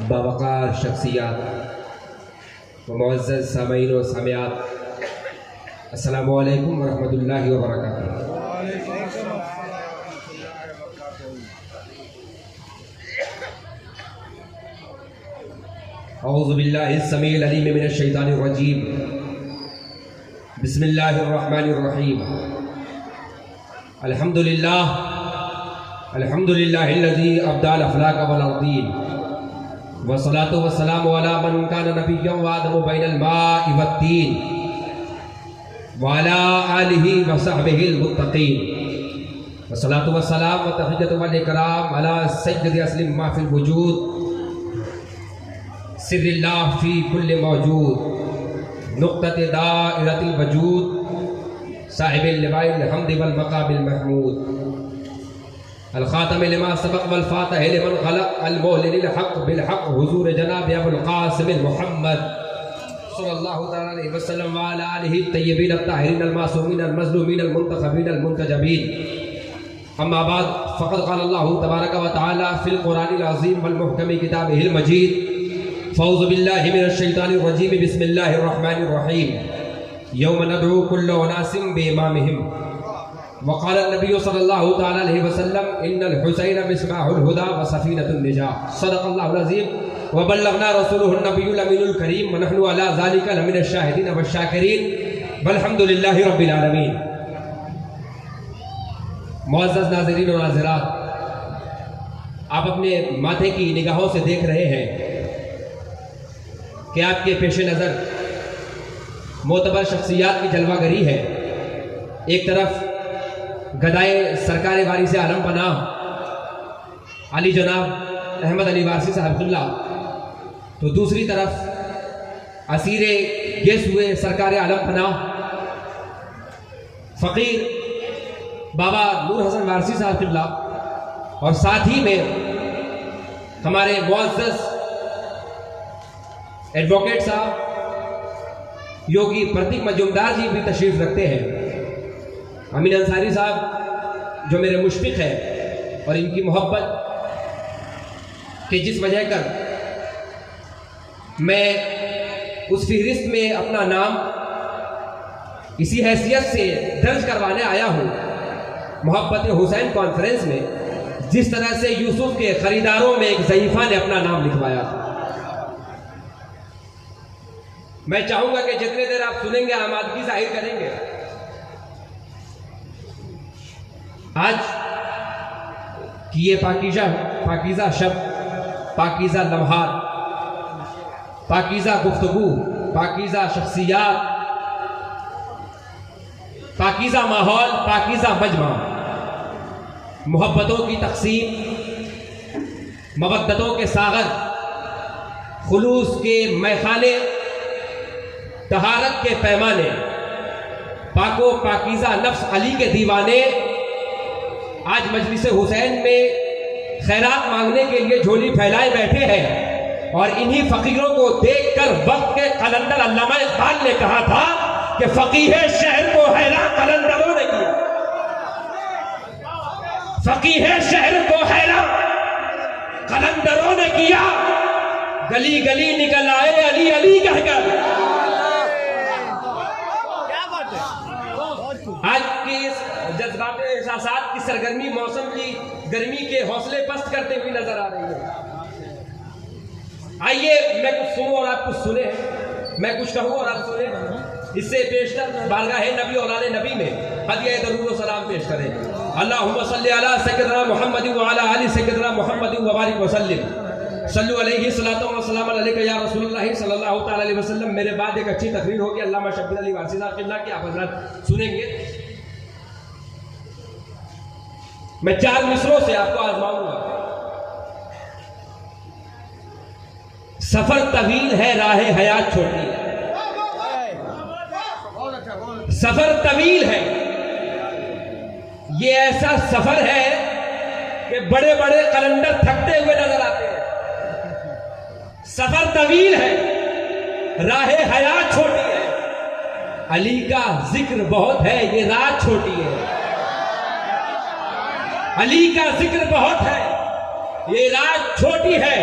बावकार शख्सियात व मुअज़्ज़ज़ सामीईन व सामियात, अस्सलामु अलैकुम व रहमतुल्लाहि व बरकातुहू। औज़ु बिल्लाहि समीइल अलीम मिनश शैतानिर रजीम। बिस्मिल्लाहिर रहमानिर रहीम। अल्हम्दुलिल्लाहिल्लज़ी अब्दअल अफ़लाक वल अर्दीन वस्सलातु वस्सलामु अला मन कान नबिय्यन व आदमु बैनल माइ वत्तीन व अला आलिहि व सहबिहिल मुत्तक़ीन वस्सलातु वस्सलाम व तहिय्यतु वल इकराम अला सय्यदि अस्लिम मा फिल वजूद सिर्रिल्लाह फी कुल्लि मौजूद नुक़्तते दाइरतिल वजूद साहिबिल लिवाइल हम्दि वल मक़ामिल महमूद अल ख़ातम लिमा सबक़ वल फ़ातिह लिमन ख़लक़ अल मुअलिनिल हक़्क़ बिल हक़्क़ हुज़ूर जनाब अबुल क़ासिम मुहम्मद सल्लल्लाहु तआला अलैहि वसल्लम व अला आलिहि तय्यबीन अत्ताहिरीन अल मासूमीन अल मज़लूमीन अल मुंतख़बीन अल मुंतजबीन। अम्मा बाद फ़क़द क़ाल अल्लाहु तबारक व तआला फ़िल क़ुरानिल अज़ीम वल मुहकमी किताबिहिल मजीद फ़ौज़ु बिल्लाहि मिनश शैतानिर रजीम बिस्मिल्लाहिर रहमानिर रहीम। यौम नदअू कुल्ला उनासिम बिइमामिहिम वक़ाल नबी सल्लल्लाहु तआला अलैहि वसल्लम इन्नल हुसैन मिस्बाहुल हुदा व सफ़ीनतुन निजात सदक़ल्लाहुल अज़ीम व बल्लगना रसूलुहुन नबियुल अमीनुल करीम व नहनु अला ज़ालिका लमिनश शाहिदीन व शाकिरीन वल्हम्दुलिल्लाहि रब्बिल आलमीन। मुअज़्ज़ज़ नाज़रीन व नाज़िरात, आप अपने माथे की निगाहों से देख रहे हैं कि आपके पेश नज़र मोतबर शख्सियात की जलवागरी है। एक तरफ गदाए सरकार वारी से आलम पनाह अली जनाब अहमद अली वारसी साहबुल्ला, तो दूसरी तरफ असीरे गेस हुए सरकार आलम पनाह फ़कीर बाबा नूर हसन वारसी साहबुल्ला, और साथ ही में हमारे मुअज़्ज़ज़ एडवोकेट साहब योगी प्रतीक मजूमदार जी भी तशरीफ़ रखते हैं। अमीन अंसारी साहब जो मेरे मुशफ़िक़ है और इनकी मोहब्बत कि जिस वजह कर मैं उस फहरिस्त में अपना नाम इसी हैसियत से दर्ज करवाने आया हूँ। मोहब्बत हुसैन कॉन्फ्रेंस में जिस तरह से यूसुफ के ख़रीदारों में एक ज़ईफ़ा ने अपना नाम लिखवाया, मैं चाहूँगा कि जितने देर आप सुनेंगे आमादगी ज़ाहिर करेंगे। आज कि ये पाकीज़ा शब्द, पाकीज़ा लम्हात, पाकीज़ा गुफ्तगू, पाकीज़ा शख्सियात, पाकीज़ा माहौल, पाकीज़ा मजमा, मोहब्बतों की तक़सीम, मवद्दतों के सागर, खुलूस के मैखाने, तहारत के पैमाने, पाको पाकीज़ा नफ्स अली के दीवाने आज मजलिस हुसैन में खैरात मांगने के लिए झोली फैलाए बैठे हैं। और इन्हीं फ़कीरों को देखकर वक्त के कलंदर अल्लामा इक़बाल ने कहा था कि फ़कीह शहर को हैरान कलंदरों ने किया, फ़कीह शहर को हैरान कलंदरों ने किया, गली गली निकल आए अली अली कहकर। आज की जज्बात एहसासात की सरगर्मी मौसम की गर्मी के हौसले पस्त करते हुए नजर आ रही है। आइए मैं कुछ सुनूं और आप कुछ सुने, मैं कुछ कहूँ और आप सुने। इससे पेशतर बारगाह नबी औलाद नबी में हदिया दरूद व सलाम पेश करें। अल्लाहुम्मा सल्ली अला सय्यदना मुहम्मद व अला आलि सय्यदना मुहम्मद व बारिक व सल्लिम सल्लु अलैहि सलातो व सलाम अलैका या रसूलुल्लाह सल्लल्लाहु तआला अलैहि वसल्लम। मेरे बाद एक अच्छी तकरीर होगी अल्लामा शब्बीर अली वारसी साहब किबला की, आप हज़रात सुनेंगे। मैं 4 मिसरों से आपको आजमाऊंगा। सफर तवील है, राहे हयात छोटी है। सफर तवील है, ये ऐसा सफर है कि बड़े बड़े कलंदर थकते हुए नजर आते हैं। सफर तवील है, राहे हयात छोटी है। अली का जिक्र बहुत है, ये रात छोटी है। अली का जिक्र बहुत है, ये रात छोटी है।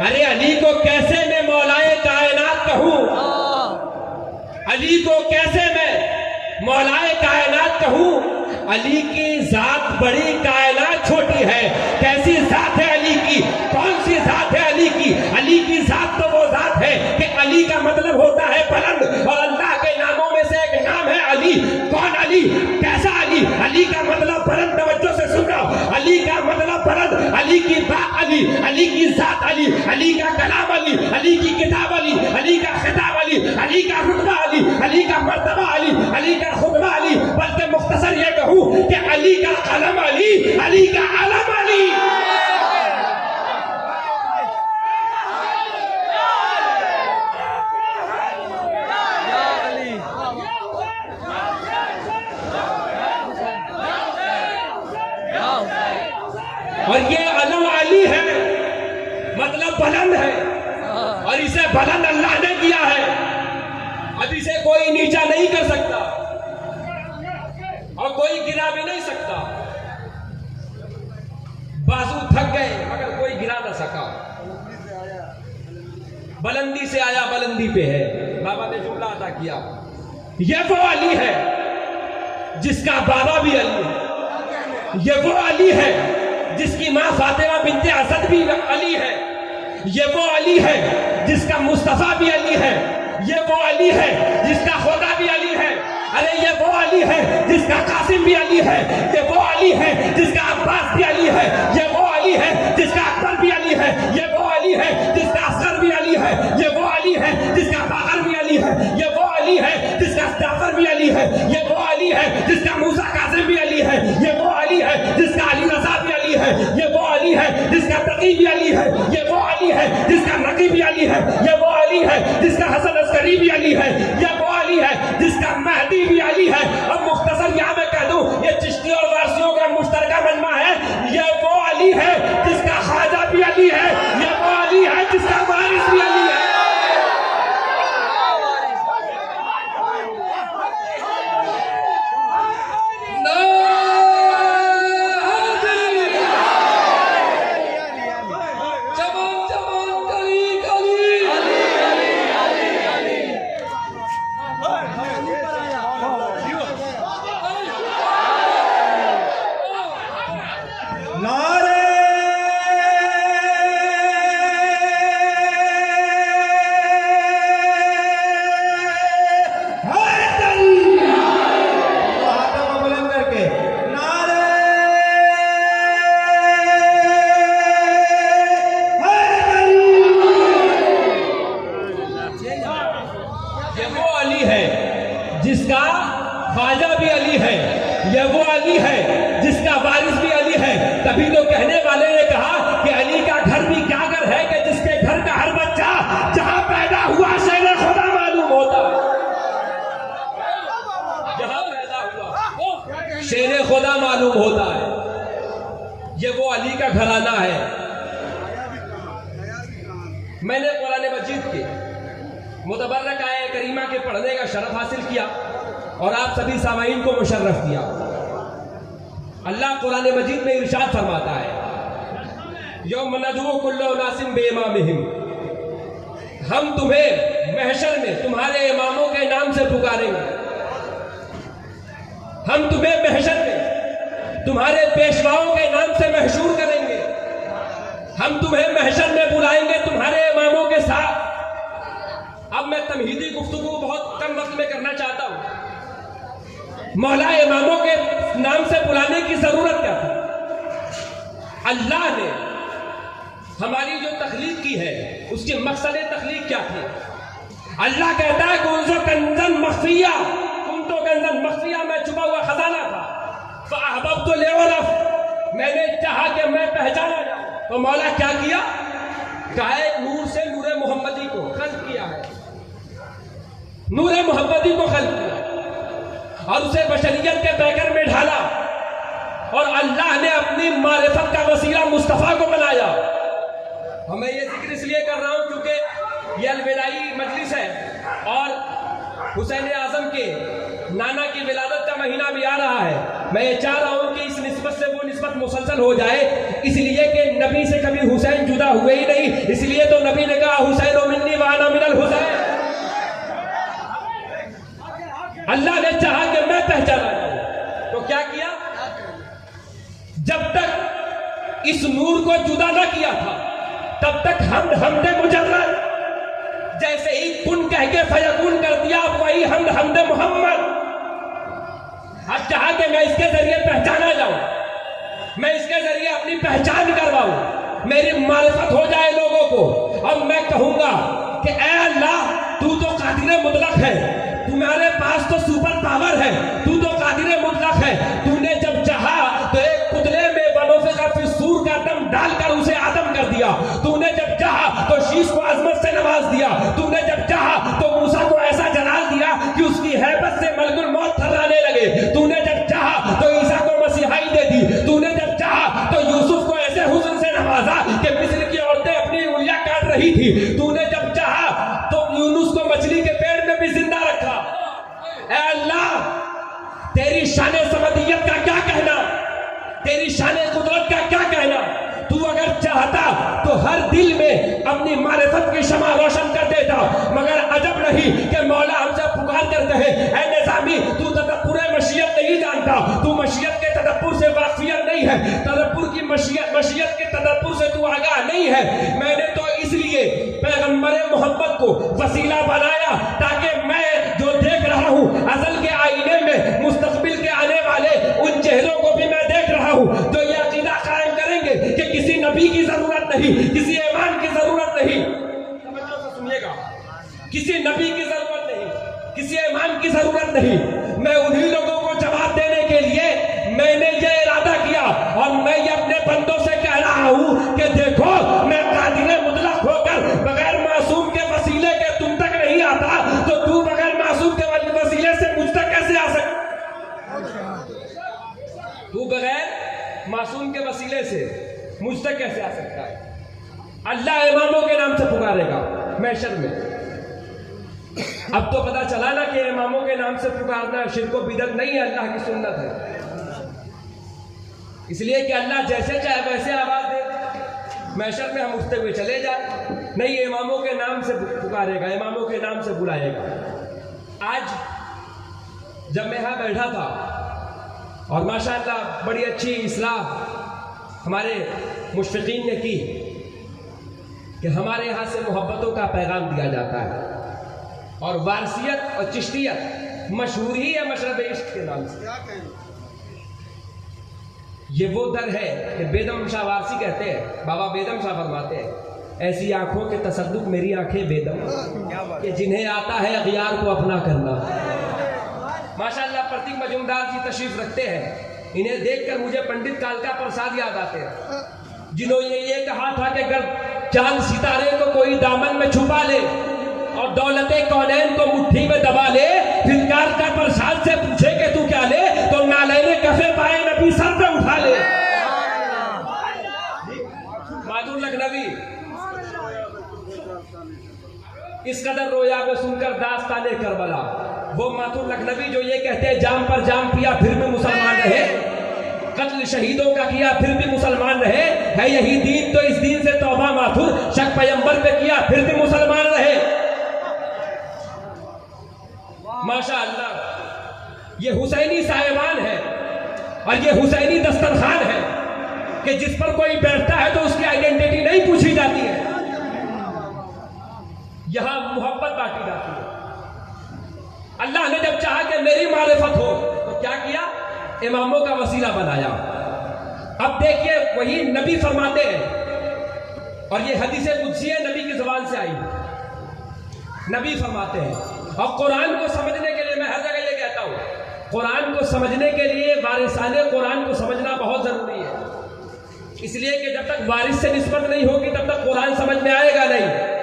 अरे अली को कैसे मैं मौलाए कायनात कहूं, अली को कैसे मैं मौलाए कायनात कहूं। अली की जात बड़ी, कायनात छोटी है। कैसी जात है अली की, कौन सी जात है अली की। अली की जात तो वो जात है कि अली का मतलब होता है बुलंद, और अल्लाह के नामों में से एक नाम है अली। कौन अली, कैसा अली। अली का मतलब बुलंद, तवज्जो से सुन रहा। अली का मतलब बुलंद, अली की बात अली, अली की जात अली, अली का कलाम अली, अली की किताब अली, अली का खिताब अली, अली का रुतबा अली, अली का मर्तबा अली, अली का खुतबा अली। बल्कि मुख्तसर ये कहूं कि अली का कलम अली, अली का अलम अली। और ये अलम अली है, मतलब बुलंद है, और इसे बुलंद अल्लाह ने किया है। अब इसे कोई नीचा नहीं कर सकता और कोई गिरा भी नहीं सकता। बाजू थक गए मगर कोई गिरा ना सका। बुलंदी से आया बुलंदी पे है। बाबा ने जुमला अदा किया, ये वो अली है जिसका बाबा भी अली है। ये वो अली है जिसकी मां फातिमा बिन्ते असद भी अली है। ये वो अली है जिसका मुस्तफा भी अली है। ये वो अली है जिसका खुदा भी अली है। अरे ये वो अली है जिसका कासिम भी अली है। ये वो अली है जिसका अब्बास भी अली है। ये वो अली है जिसका अकबर भी अली है। ये वो अली है जिसका असगर भी अली है। ये वो अली है जिसका बाकर भी अली है। ये वो अली है जिसका जाफर भी अली है। ये वो अली है जिसका मूसा कासिम भी अली है। ये वो अली है जिसका अली रजा भी अली है। ये वो अली है जिसका तकी भी अली है। ये वो अली है जिसका नकी भी अली है। ये वो अली है जिसका हसन अस्करी भी अली है। ये वो अली है जिसका महदी भी अली है। अब मुख्तसर यहाँ मैं कह दूं, ये चिश्ती और वारसियों का मुश्तरका मजमा है। ये वो अली है जिसका ख्वाजा भी अली है। ये वो अली है जिसका वारिस भी अली है। जिसका ख्वाजा भी अली है। ये वो अली है जिसका वारिस भी अली है। तभी तो कहने वाले ने कहा कि अली का घर भी क्या घर है कि जिसके घर का हर बच्चा जहां पैदा हुआ शेर खुदा मालूम होता है। जहां पैदा हुआ शेर खुदा मालूम होता है। ये वो अली का घराना है। मैंने कुरान मजीद के मुतबर्रक आए करीमा के पढ़ने का शरफ हासिल किया और आप सभी सामाईन को मुशर्रफ किया। अल्लाह कुरान मजीद में इरशाद फरमाता है, यौम नदू कुल्लु उनासिम बिइमामिहिम, हम तुम्हें महशर में तुम्हारे इमामों के नाम से पुकारेंगे। हम तुम्हें महशर में तुम्हारे पेशवाओं के नाम से महशूर करेंगे। हम तुम्हें महशर में बुलाएंगे तुम्हारे इमामों के साथ। अब मैं तमहीदी गुफ्तगू बहुत कम वक्त में करना चाहता हूं। मौला इमामों के नाम से बुलाने की जरूरत क्या थी? अल्लाह ने हमारी जो तखलीक की है उसके मकसद तखलीक क्या थे? अल्लाह कहता है कुंजो कंजन मख्फिया, तुम तो कंजन मख्फिया में छुपा हुआ खजाना था। फ़अहबब तो लेवरफ, मैंने चाहा कि मैं पहचाना जाऊं। तो मौला क्या किया? कहा नूर से नूरे मोहम्मदी को खल्क किया है। नूरे मोहम्मदी को खल्क किया और उसे बशरियत के पैकर में ढाला और अल्लाह ने अपनी मारिफत का वसीला मुस्तफ़ा को बनाया। और मैं ये जिक्र इसलिए कर रहा हूं क्योंकि ये अलविदाई मजलिस है और हुसैन आजम के नाना की विलादत का महीना भी आ रहा है। मैं ये चाह रहा हूं कि इस निस्बत से वो निस्बत मुसलसल हो जाए, इसलिए कि नबी से कभी हुसैन जुदा हुए ही नहीं, इसलिए तो नबी ने कहा हुसैन मिन्नी व अना मिनल हुसैन। अल्लाह ने चाहा कि मैं पहचाना जाऊं, तो क्या किया? जब तक इस नूर को जुदा ना किया था तब तक हमदे मुजर्रद, जैसे ही कुन कह के फयकुन कर दिया, वही हमदे मोहम्मद। अब चाहा कि मैं इसके जरिए पहचाना जाऊं, मैं इसके जरिए अपनी पहचान करवाऊं, मेरी मारिफत हो जाए लोगों को। अब मैं कहूंगा कि ऐ अल्लाह, तू तो कादिर मुतलक है, तुम्हारे पास तो सुपर पावर है, तू तो कादिर मुतलक है। तूने जब चाहा तो एक पुतले में बनोफिका फिर सूर का दम डालकर उसे आदम कर दिया। तूने जब चाहा तो शीश को अजमत से नवाज दिया। तूने जब चाहा तो मूसा को ऐसा जलाल दिया कि उसकी हैबत से मलकुल मौत थर्राने लगे। तूने जब चाहा तो ईसा को मसीहाई दे दी। तूने जब चाहा तो यूसुफ को ऐसे हुस्न से नवाजा कि मिस्र की औरतें अपनी उंगलियां काट रही थी। तूने जब चाहा तो यूनुस को मछली के पेड़ में भी जिंदा रखा। ऐ अल्लाह, तेरी शान समदियत का क्या कहना, तेरी शान कुदरत का क्या कहना। तू अगर चाहता तो हर दिल में अपनी मारिफत की शमा रोशन कर देता, मगर अजब नहीं कि मौला हमसे पुकार कर कहे, ऐ निज़ामी, तू तदब्बुर मशीयत नहीं जानता, तू मशीयत के तदब्बुर से वाकिफ नहीं है, तदब्बुर की मशीयत के तदब्बुर से तू आगाह नहीं है। मैंने तो इसलिए पैगंबर मोहम्मद को वसीला बनाया ताकि मैं जो देख रहा हूँ अज़ल के आईने में, मुस्तकबिल के आने वाले उन चेहरों को भी मैं देख रहा हूँ जो ये अकीदा कायम करेंगे कि किसी नबी की जरूरत नहीं, किसी ईमान की जरूरत नहीं। सुनिएगा, किसी नबी की जरूरत नहीं, किसी ईमान की जरूरत नहीं। मैं उन्हीं लोगों को जवाब देने के लिए मैंने ये इरादा किया और मैं ये अपने बंदों से कह रहा हूं कि देखो, मैं कादिर मुतलक होकर बगैर मासूम के वसीले के तुम तक नहीं आता, तो तू बगैर मासूम के वसीले से मुझ तक कैसे आ सकता? तू बगैर मासूम के वसीले से मुझ तक कैसे आ सकता है? अल्लाह इमामों के नाम से पुकारेगा महशर में। अब तो पता चला ना कि इमामों के नाम से पुकारना शिर्क व बिदअत नहीं है, अल्लाह की सुन्नत है। इसलिए कि अल्लाह जैसे चाहे वैसे आवाज दे, महशर में हम उठते हुए चले जाए। नहीं, इमामों के नाम से पुकारेगा, इमामों के नाम से बुलाएगा। आज जब मैं यहाँ बैठा था और माशाअल्लाह बड़ी अच्छी इस्लाह हमारे मुशफ़िकीन ने की कि हमारे यहाँ से मोहब्बतों का पैगाम दिया जाता है और वारसियत और चिश्तियत मशहूर ही है मशरब इश्क के नाम से। ये वो दर है कि बेदम शाह वारसी कहते हैं, बाबा बेदम शाह फरमाते हैं, ऐसी आंखों के तसद्दुक मेरी आंखें बेदम कि जिन्हें आता है अगियार को अपना करना। माशाअल्लाह प्रतीक मजूमदार जी तशरीफ रखते हैं, इन्हें देखकर मुझे पंडित कालका प्रसाद याद आते हैं, जिन्होंने ये कहा था कि अगर चांद सितारे को कोई दामन में छुपा ले और दौलते कौनैन को मुट्ठी में दबा ले, फिर कालका प्रसाद से पूछे कि तू क्या ले, तो नालैने कफे पाए नबी सर पे उठा ले। मादुर लखनवी इस कदर रोया में सुनकर दास्ताने करबला, वो मातुर लखनवी जो ये कहते हैं जाम पर जाम पिया फिर भी मुसलमान रहे, कत्ल शहीदों का किया फिर भी मुसलमान रहे, है यही दीन तो इस दीन से तौबा माथुर शक पैगंबर पे किया फिर भी मुसलमान रहे। माशाअल्लाह ये हुसैनी साहिबान है और ये हुसैनी दस्तरखान है कि जिस पर कोई बैठता है तो उसकी आइडेंटिटी नहीं पूछी जाती है, यहां मोहब्बत बांटी जाती है। अल्लाह ने जब चाहा कि मेरी मारिफत हो तो क्या किया? इमामों का वसीला बनाया। अब देखिए वही नबी फरमाते हैं और ये हदीस कुदसी है, नबी की जुबान से आई, नबी फरमाते हैं। और कुरान को समझने के लिए मैं हर जगह ये कहता हूं, कुरान को समझने के लिए वारिसाने कुरान को समझना बहुत जरूरी है, इसलिए कि जब तक वारिस से निस्बत नहीं होगी तब तक कुरान समझ में आएगा नहीं।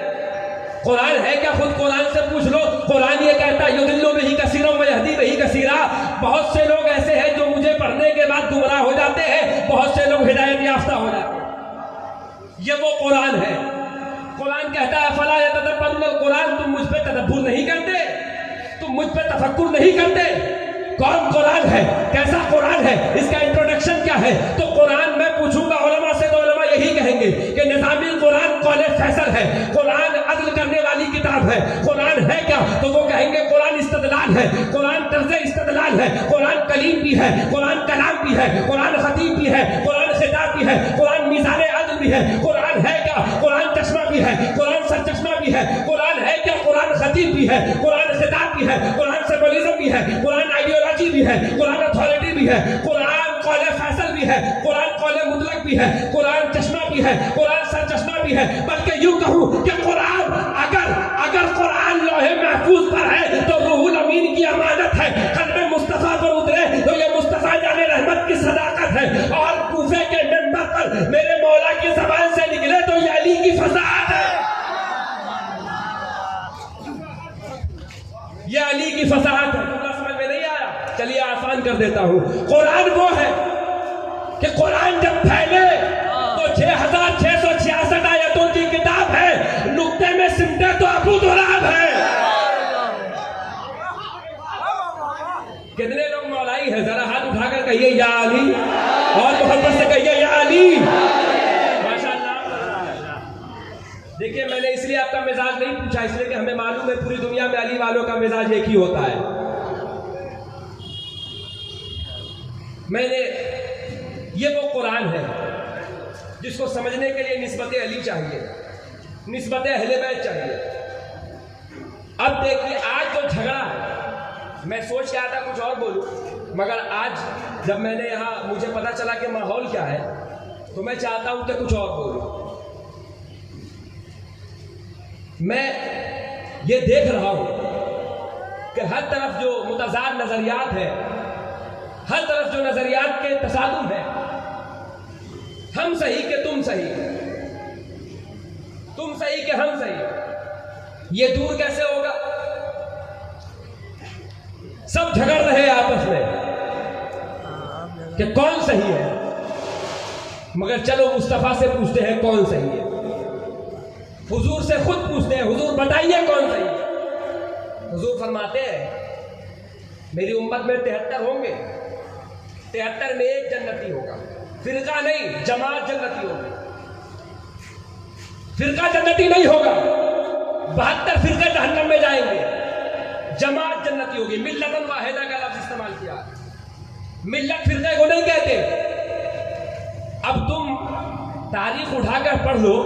कुरान है क्या? खुद कुरान से पूछ लो। कुरान ये कहता है युदिल्लु बिही कसीरा व यहदी बिही कसीरा, बहुत से लोग ऐसे हैं जो मुझे पढ़ने के बाद गुमराह हो जाते हैं, बहुत से लोग हिदायत याफ्ता हो जाते हैं। ये वो कुरान है। कुरान कहता है फला यतदब्बरुल कुरान, तुम मुझ पे तदब्बुर नहीं करते, तुम मुझ पे तफक्कुर नहीं करते। कौन कुरान है, कैसा कुरान है, इसका इंट्रोडक्शन क्या है। तो कुरान मैं पूछूंगा उलमा से तो उलमा यही कहेंगे कि निज़ामी कुरान कौले फैसल है, कुरान अदल करने वाली किताब है। कुरान है क्या, तो वो कहेंगे कुरान इस्तदलाल है, कुरान तर्ज़े इस्तदलाल है, कुरान कलीम भी है, कुरान कलाम भी है, कुरान खतीब भी है, कुरान खिताब भी है, कुरान मीज़ाने अदल भी है। कुरान है क्या, कुरान चश्मा भी है, कुरान सरचश्मा भी है। कुरान है क्या, कुरान खतीब भी है, कुरान खिताब भी है, कुरान सिंबलिज्म भी है, कुरान आइडियोलॉजी भी है, कुरान अथॉरिटी भी है, कुरान कौले फैसल भी है, कुरान कौले मुतलक भी है, कुरान चश्मा भी है, कुरान सरचश्मा भी है। बल्कि यूं कहूं कि कुरान अगर कुरान लोहे महफूज पर है तो रूहुल अमीन की अमानत है, कल्बे मुस्तफा पर उतरे तो ये मुस्तफा जाने रहमत की सदाकत है, और कूफे के मिंबर पर मेरे मौला की ज़बान से निकले तो ये अली की फसाहत है, ये अली की फसाहत है। तुमको समझ में नहीं आया, चलिए आसान कर देता हूं। कुरान वो है कि कुरान जब फैले तो 6666 आयतों की किताब है, नुक्ते में सिमटे तो अबू दुराब है। कितने लोग मौलाई है, जरा हाथ उठाकर कहिए या अली, और मोहब्बत से कहिए या अली। देखिए, मैंने इसलिए आपका मिजाज नहीं पूछा, इसलिए कि हमें मालूम है पूरी दुनिया में अली वालों का मिजाज एक ही होता है। मैंने ये वो कुरान है जिसको समझने के लिए निस्बत अली चाहिए, निस्बत अहले बैत चाहिए। अब देखिए, आज जो झगड़ा है, मैं सोच के आया था कुछ और बोलूं, मगर आज जब मैंने यहाँ मुझे पता चला कि माहौल क्या है, तो मैं चाहता हूं कि कुछ और बोलूं। मैं ये देख रहा हूं कि हर तरफ जो मुतज़ाद नजरियात है, हर तरफ जो नजरियात के तसादुम है, हम सही के तुम सही, तुम सही के हम सही, ये दूर कैसे होगा। सब झगड़ रहे आपस में कि कौन सही है, मगर चलो मुस्तफा से पूछते हैं कौन सही है, हुजूर से खुद पूछते हैं, हुजूर बताइए कौन सही है। हुजूर फरमाते हैं मेरी उम्मत में 73 होंगे, 73 में एक जन्नती होगा, फिरका नहीं जमात जन्नती होगी। फिरका जन्नती नहीं होगा, 72 फिरके जहन्नम में जाएंगे, जमात जन्नती होगी। मिल्लतन वाहिदा का लफ्ज इस्तेमाल किया, मिल्लत फिरके को नहीं कहते। अब तुम तारीख उठाकर पढ़ लो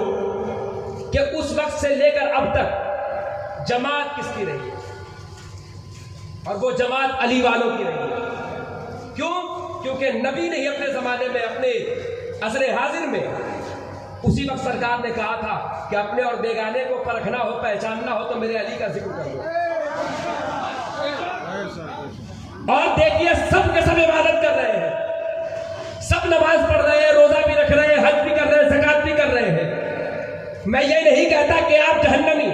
कि उस वक्त से लेकर अब तक जमात किसकी रही है, और वो जमात अली वालों की रही है। क्यों? क्योंकि नबी ने ही अपने ज़माने में, अपने असरे हाजिर में, उसी वक्त सरकार ने कहा था कि अपने और बेगाने को परखना हो, पहचानना हो तो मेरे अली का जिक्र कर लो। और देखिए, सब के सब इबादत कर रहे हैं, सब नमाज पढ़ रहे हैं, रोजा भी रख रहे हैं, हज भी कर रहे हैं, ज़कात भी कर रहे हैं। मैं ये नहीं कहता कि आप जहन्नमी,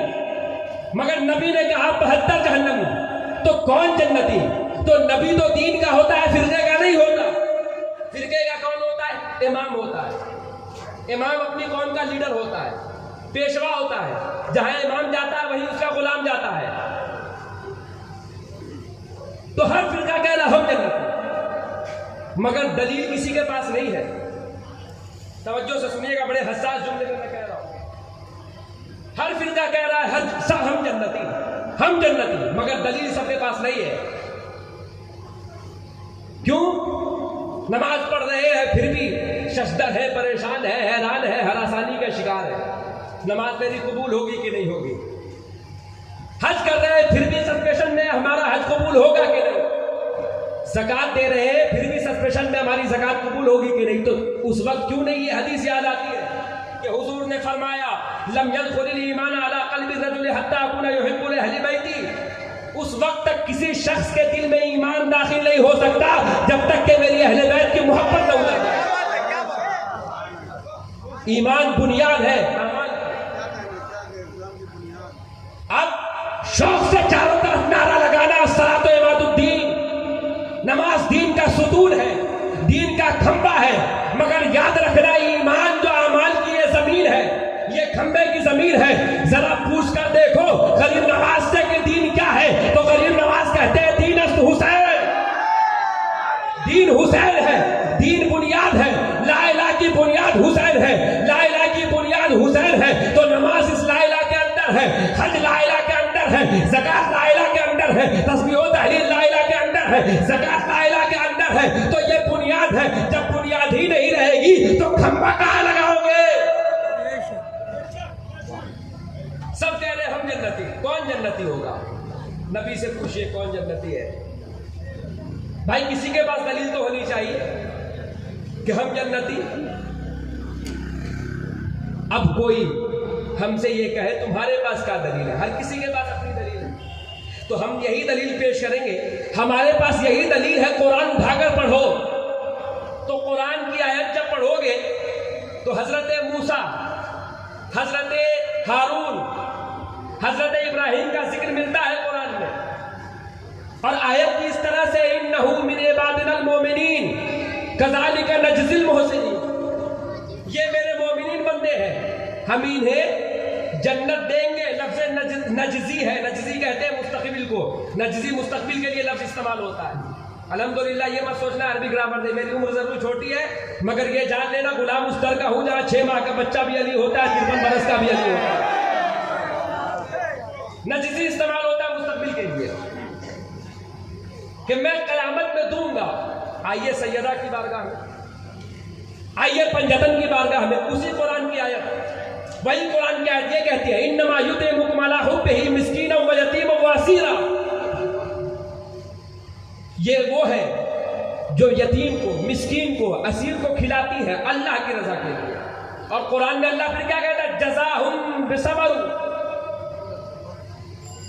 मगर नबी ने कहा 72 जहन्नमी, तो कौन जन्नती? तो नबी तो दीन का होता है, फिरके का नहीं होता। फिरके का कौन होता है? इमाम होता है। इमाम अपनी कौम का लीडर होता है, पेशवा होता है, जहां इमाम जाता है वहीं उसका गुलाम जाता है। तो हर फिरका कह रहा हम जन्नती, मगर दलील किसी के पास नहीं है। तवज्जो से सुनिएगा, बड़े हसास जुमले में मैं कह रहा हूं। हर फिरका कह रहा है हर सब हम जन्नती, मगर दलील सबके पास नहीं है। क्यों? नमाज पढ़ रहे हैं फिर भी शशदर है, परेशान है, हैरान है, हरासानी का शिकार है। नमाज मेरी कबूल होगी कि नहीं होगी? हज कर रहे हैं फिर भी सस्पेंशन में हमारा हज कबूल होगा कि नहीं? ज़कात दे रहे हैं फिर भी सस्पेंशन में हमारी ज़कात कबूल होगी कि नहीं? तो उस वक्त क्यों नहीं ये हदीस याद आती है कि हुजूर ने फरमाया लम यदखुलिल ईमान अला क़ल्बि रजुल हत्ता यकुना युहिब्बु अहली बैती। उस वक्त तक किसी शख्स के दिल में ईमान दाखिल नहीं हो सकता जब तक कि मेरी अहले बैत की मोहब्बत न उतर जाए। ईमान बुनियाद है। अब शौक से चारों तरफ नारा लगाना सलातो इमादुद्दीन, नमाज दीन का सुतून है, दीन का खंबा है, मगर याद रखना ईमान जो अमाल की ये जमीन है, ये खंबे की जमीन है। जरा पूछ कर देखो गरीब नवाज से कि दीन क्या है, तो गरीब नवाज कहते हैं दीन अस्त हुसैन। बुनियाद हुसैन है, ला इलाहा की बुनियाद हुसैन है, तो नमाज इस ला इलाहा के अंदर है, हज ला इलाहा के अंदर है, ज़कात ला इलाहा के अंदर है, तस्बीह व तहलील ला इलाहा के अंदर है, ज़कात ला इलाहा के अंदर है। तो ये बुनियाद है। जब बुनियाद ही नहीं रहेगी तो खंबा कहाँ लगाओगे? सब कह रहे हम जन्नती। कौन जन्नती होगा? नबी से पूछिए कौन जन्नती है। भाई किसी के पास दलील तो होनी चाहिए कि हम जन्नती। अब कोई हमसे ये कहे तुम्हारे पास क्या दलील है? हर किसी के पास अपनी दलील है, तो हम यही दलील पेश करेंगे। हमारे पास यही दलील है, कुरान उठाकर पढ़ो। तो कुरान की आयत जब पढ़ोगे तो हजरत मूसा, हजरत हारून, हजरत इब्राहिम का जिक्र मिलता है कुरान में। और आयत की इस तरह से इन्नहु मिन इबादिनल मोमिनीन कज़ालिका नजज़िल मुहसिनीन, ये मेरे मोमिनीन बंदे हैं, हम इन्हें जन्नत देंगे। लफ्ज़ नजज़ी है, नजज़ी कहते हैं मुस्तक़बिल को, नजज़ी मुस्तक़बिल के लिए लफ्ज़ इस्तेमाल होता है। अल्हम्दुलिल्लाह ये मत सोचना अरबी ग्रामर नहीं, मेरी उम्र जरूर छोटी है, मगर ये जान लेना गुलाम उस दर का हूँ जहाँ 6 माह का बच्चा भी अली होता है, 53 बरस का भी अली होता है। नजज़ी इस्तेमाल होता है मुस्तक़बिल के लिए कि मैं क़यामत में दूंगा। आइए सैयदा की बारगाह में, आइए पंजतन की बारगाह में, उसी कुरान की आयत, वही कुरान की आयत ये कहती है इन्नमा युतिमुकुम अला हुब्बिही मिस्कीना व यतीमा व असीरा। ये वो है जो यतीम को, मिस्कीन को, असीर को खिलाती है अल्लाह की रजा के लिए। और कुरान में अल्लाह फिर क्या कहता है? जज़ाहुम बिसबर,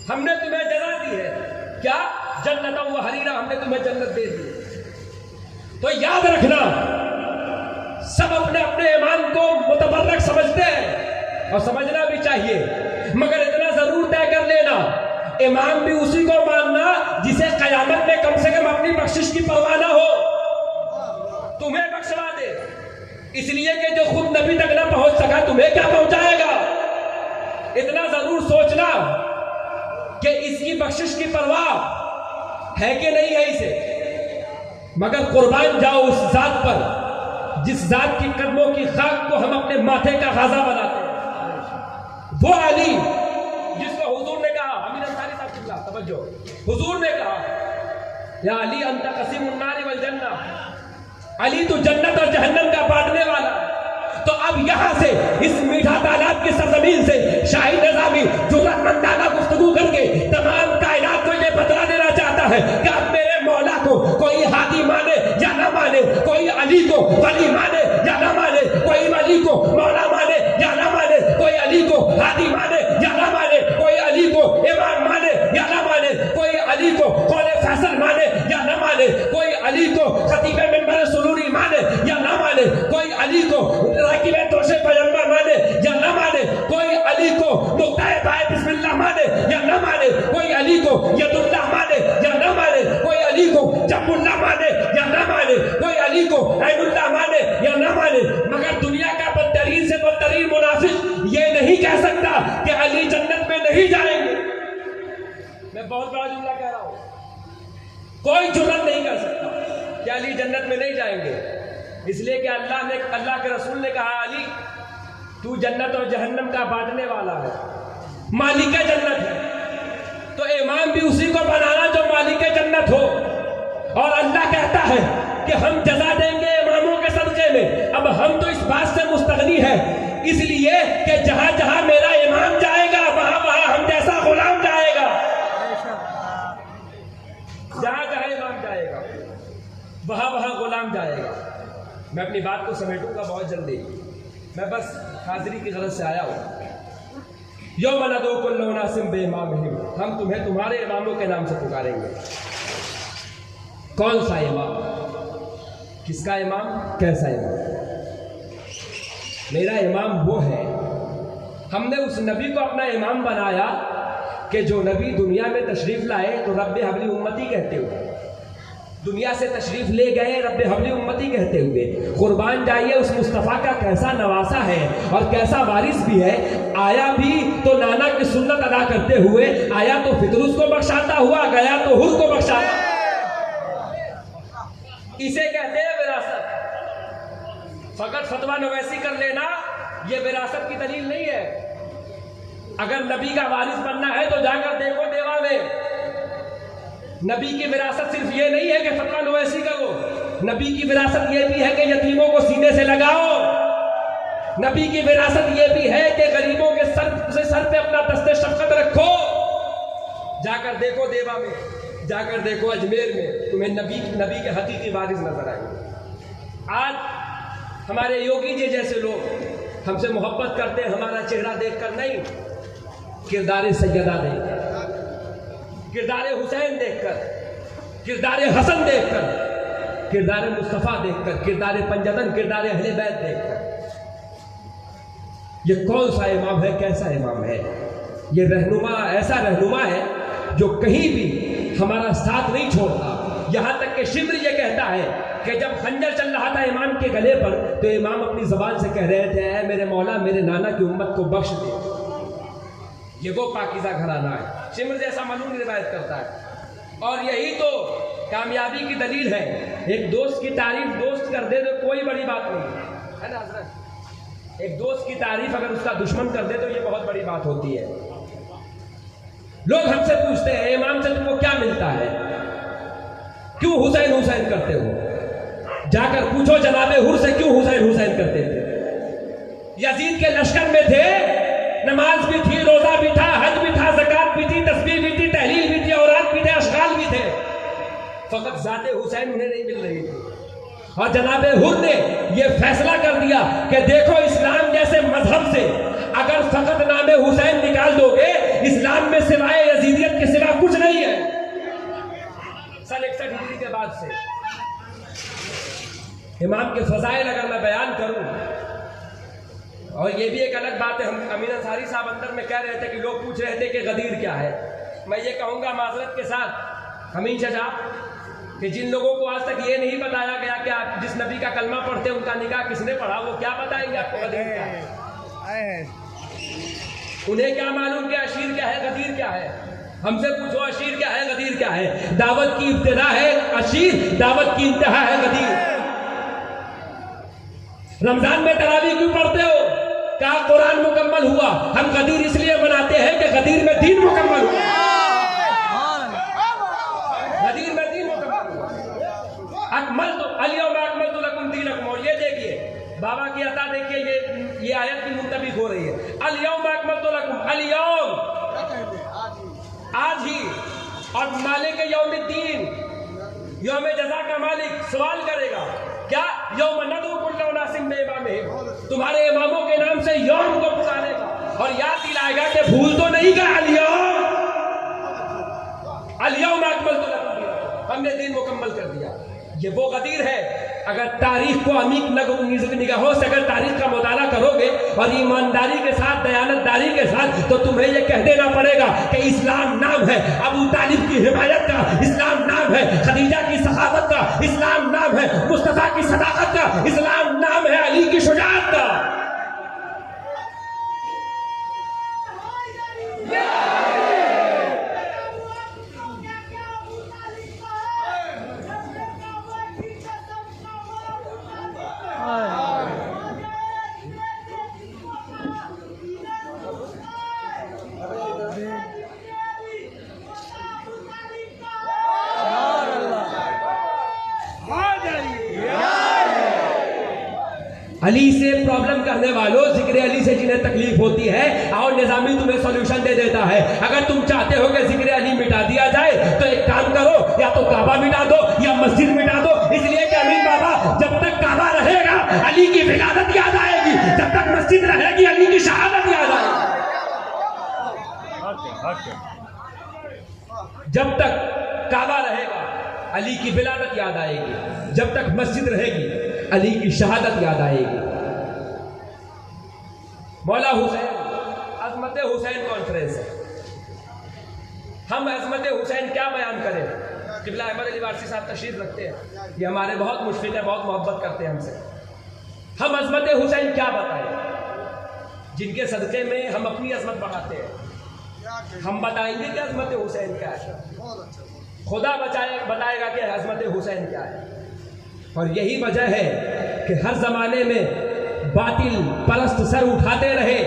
हमने तुम्हें जजा दी है क्या? जन्नतम व हरीरा, हमने तुम्हें जन्नत दे दी। तो याद रखना, सब अपने अपने ईमान को मुतबर्रक समझते हैं और समझना भी चाहिए, मगर इतना जरूर तय कर लेना ईमान भी उसी को मानना जिसे कयामत में कम से कम अपनी बख्शिश की परवाह ना हो, तुम्हें बख्शवा दे। इसलिए कि जो खुद नबी तक ना पहुंच सका तुम्हें क्या पहुंचाएगा? इतना जरूर सोचना कि इसकी बख्शिश की परवाह है कि नहीं है इसे, मगर कुर्बान जाओ उस जात पर जिस जात की कदमों की खाक को हम अपने माथे का गाजा बनाते हैं। वो अली जिसको हुजूर ने कहा, अमीर अंसारी साहब किबला तवज्जो, हुजूर ने कहा या अली अंता कसीमुन नारी वल जन्ना, अली तो जन्नत और जहन्नम का बांटने वाला। तो अब यहां से इस मीठा तालाब की सरजमीन से शाही निजामी जुर्रतमंदाना गुफ्तगू करके तमाम कायनात को यह बतला देना चाहता है कि अब मेरे मौला को कोई हादी माने या ना माने, कोई अली को वली माने या ना माने, कोई वली को मौला माने या ना माने, कोई अली को हादी माने या ना माने, कोई अली को इमाम माने या ना माने, कोई अली को कौले फैसल माने या ना माने, कोई अली को खतीबे मिंबर सुरूरी माने या ना माने, कोई अली को राकिबे तोशे पैगंबर माने या ना माने, कोई अली को मुक्ताए बाए बिस्मिल्लाह माने या ना माने, कोई अली को यदुल्लाह माने या ना माने, कोई अली को जब्बुल्लाह माने या ना माने, कोई अली को ऐनुल्लाह माने या ना माने, मगर दुनिया का बदतरीन से बदतरीन मुनाफिक ये नहीं कह सकता कि अली जन्नत में नहीं जाएंगे। मैं बहुत बड़ा जुमला कह रहा हूं, कोई जुर्रत नहीं कर सकता कि अली जन्नत में नहीं जाएंगे, इसलिए कि अल्लाह के रसूल ने कहा अली तू जन्नत और जहन्नम का बांटने वाला है, मालिक जन्नत है। तो इमाम भी उसी को बनाना जो मालिक जन्नत हो। और अल्लाह कहता है कि हम जजा देंगे इमामों के सदक़े में। अब हम तो इस बात से मुस्तगनी है, इसलिए कि जहां जहां मेरा इमाम जाएगा वहां वहां हम जैसा गुलाम जाएगा। जहां जहां इमाम जाएगा वहां वहां गुलाम जाएगा। मैं अपनी बात को समेटूंगा बहुत जल्दी, मैं बस हाजिरी की गरज से आया हूँ। यौम नदू कुल्लु उनासिम बिइमामिहिम, हम तुम्हें तुम्हारे इमामों के नाम से पुकारेंगे। कौन सा इमाम, किसका इमाम, कैसा इमाम? मेरा इमाम वो है, हमने उस नबी को अपना इमाम बनाया कि जो नबी दुनिया में तशरीफ लाए तो रब्बे हबली उम्मती कहते हुए दुनिया से तशरीफ ले गए, रब्बे हबली उम्मती कहते हुए। कुर्बान जाइए उस मुस्तफ़ा का कैसा नवासा है और कैसा वारिस भी है। आया भी तो नाना की सुन्नत अदा करते हुए, आया तो फितरुस को बख्शाता हुआ, गया तो हुर को बख्शाता। इसे कहते हैं विरासत। फकत फतवा नवैसी कर लेना ये विरासत की दलील नहीं है। अगर नबी का वारिस बनना है तो जाकर देखो देवा में। नबी की विरासत सिर्फ ये नहीं है कि फतवा नवैसी करो, नबी की विरासत ये भी है कि यतीमों को सीने से लगाओ। नबी की विरासत ये भी है कि गरीबों के सर पे अपना दस्ते शफकत रखो। जाकर देखो देवा में, जाकर देखो अजमेर में, तुम्हें नबी के हकीकी वारिस नजर आएंगे। आज हमारे योगी जी जैसे लोग हमसे मोहब्बत करते हैं हमारा चेहरा देखकर नहीं, किरदार सैयदा देखकर, किरदार हुसैन देखकर, किरदार हसन देखकर, किरदार मुस्तफ़ा देखकर, किरदार पंजतन, किरदार अहले बैत देखकर। ये कौन सा इमाम है, कैसा इमाम है? ये रहनुमा, ऐसा रहनुमा है जो कहीं भी हमारा साथ नहीं छोड़ता। यहां तक कि शिब्र ये कहता है कि जब खंजर चल रहा था इमाम के गले पर तो इमाम अपनी जबान से कह रहे थे, ऐ मेरे मौला मेरे नाना की उम्मत को बख्श दे। ये वो पाकीज़ा घराना है, शिब्र जैसा मलून रिवायत करता है। और यही तो कामयाबी की दलील है। एक दोस्त की तारीफ दोस्त कर दे तो कोई बड़ी बात नहीं है ना हज़रत। एक दोस्त की तारीफ अगर उसका दुश्मन कर दे तो ये बहुत बड़ी बात होती है। लोग हमसे पूछते हैं इमाम से तुमको क्या मिलता है, क्यों हुसैन हुसैन करते हो? जाकर पूछो जनाबे हुर से क्यों हुसैन हुसैन करते थे। यजीद के लश्कर में थे, नमाज भी थी, रोजा भी था, हज भी था, ज़कात भी थी, तस्बीह भी थी, तहलील भी थी, औरात भी थे, अशगाल भी थे, फकत ज़ाते हुसैन उन्हें नहीं मिल रही थी। और जनाबे हुर ने यह फैसला कर दिया कि देखो इस्लाम जैसे मजहब से अगर फकत नामे हुसैन निकाल दोगे, इस्लाम में सिवाय यजीदियत के सिवा कुछ नहीं है। सन 61 हिजरी के बाद से इमाम के फजाइल अगर मैं बयान करूं, और ये भी एक अलग बात है, हम अमीन अंसारी साहब अंदर में कह रहे थे कि लोग पूछ रहे थे कि गदीर क्या है। मैं ये कहूँगा माजरत के साथ अमीन चाचा कि जिन लोगों को आज तक ये नहीं बताया गया कि आप जिस नबी का कलमा पढ़ते हैं उनका निकाह किसने पढ़ा, वो क्या बताएंगे आपको गदीर क्या है? उन्हें क्या मालूम कि अशीर क्या है, गदीर क्या है? हमसे पूछो अशीर क्या है, गदीर क्या है? दावत की इब्तिदा है अशीर, दावत की इंतहा है गदीर। रमजान में तरावी क्यों पढ़ते हो? कहा कुरान मुकम्मल हुआ। हम गदीर इसलिए मनाते हैं कि गदीर में दीन मुकम्मल हुआ। गदीर में दीन मुकम्मल हुआ। अकमल तो अलियौम अकमलतु लकुम दीनकुम। और ये देखिए बाबा की अता देखिए, ये आयत भी मुंतबिक हो रही है। अलियौम अकमलतु लकुम, अलियौम आज ही, और मालिक यौमिद्दीन, यौम जज़ा का मालिक सवाल करेगा क्या? यौम नदू कुल्लु उनासिम बिइमामिहिम, तुम्हारे इमामों के नाम से यौम को पुकारेगा और याद दिलाएगा कि भूल तो नहीं गया अलियौम, अलियौम अकमलतु लकुम दीनकुम, हमने दीन मुकम्मल कर दिया। ये वो गदीर है। अगर तारीख को अमीक निगाहों से अगर तारीख का मुताला करोगे और ईमानदारी के साथ, दयानतदारी के साथ, तो तुम्हें यह कह देना पड़ेगा कि इस्लाम नाम है अबू तालिब की हिमायत का, इस्लाम नाम है खदीजा की सखावत का, इस्लाम नाम है मुस्तफा की सदाकत का, इस्लाम नाम है अली की शुजाअत का। अली से प्रॉब्लम करने वालों, जिक्र अली से जिन्हें तकलीफ होती है, और निजामी तुम्हें सॉल्यूशन दे देता है। अगर तुम चाहते हो कि जिक्र अली मिटा दिया जाए तो एक काम करो, या तो काबा मिटा दो या मस्जिद मिटा दो। इसलिए कि अमीन बाबा, जब तक काबा रहेगा अली की विलादत याद आएगी, जब तक मस्जिद रहेगी अली की शहादत याद आएगी। जब तक काबा रहेगा अली की विलादत याद आएगी, जब तक मस्जिद रहेगी अली की शहादत याद आएगी। मौला हुसैन, अज़मत हुसैन कॉन्फ्रेंस है। हम अज़मत हुसैन क्या बयान करें? क़िबला अहमद अली वारसी साहब तशरीफ रखते हैं, ये हमारे बहुत मुश्किल है, बहुत मोहब्बत करते हैं हमसे। हम अज़मत हुसैन क्या बताएं जिनके सदक़े में हम अपनी अज़मत बढ़ाते हैं? हम बताएंगे कि अज़मत हुसैन क्या है, खुदा बताएगा कि अज़मत हुसैन क्या है। और यही वजह है कि हर ज़माने में बातिल परस्त सर उठाते रहे,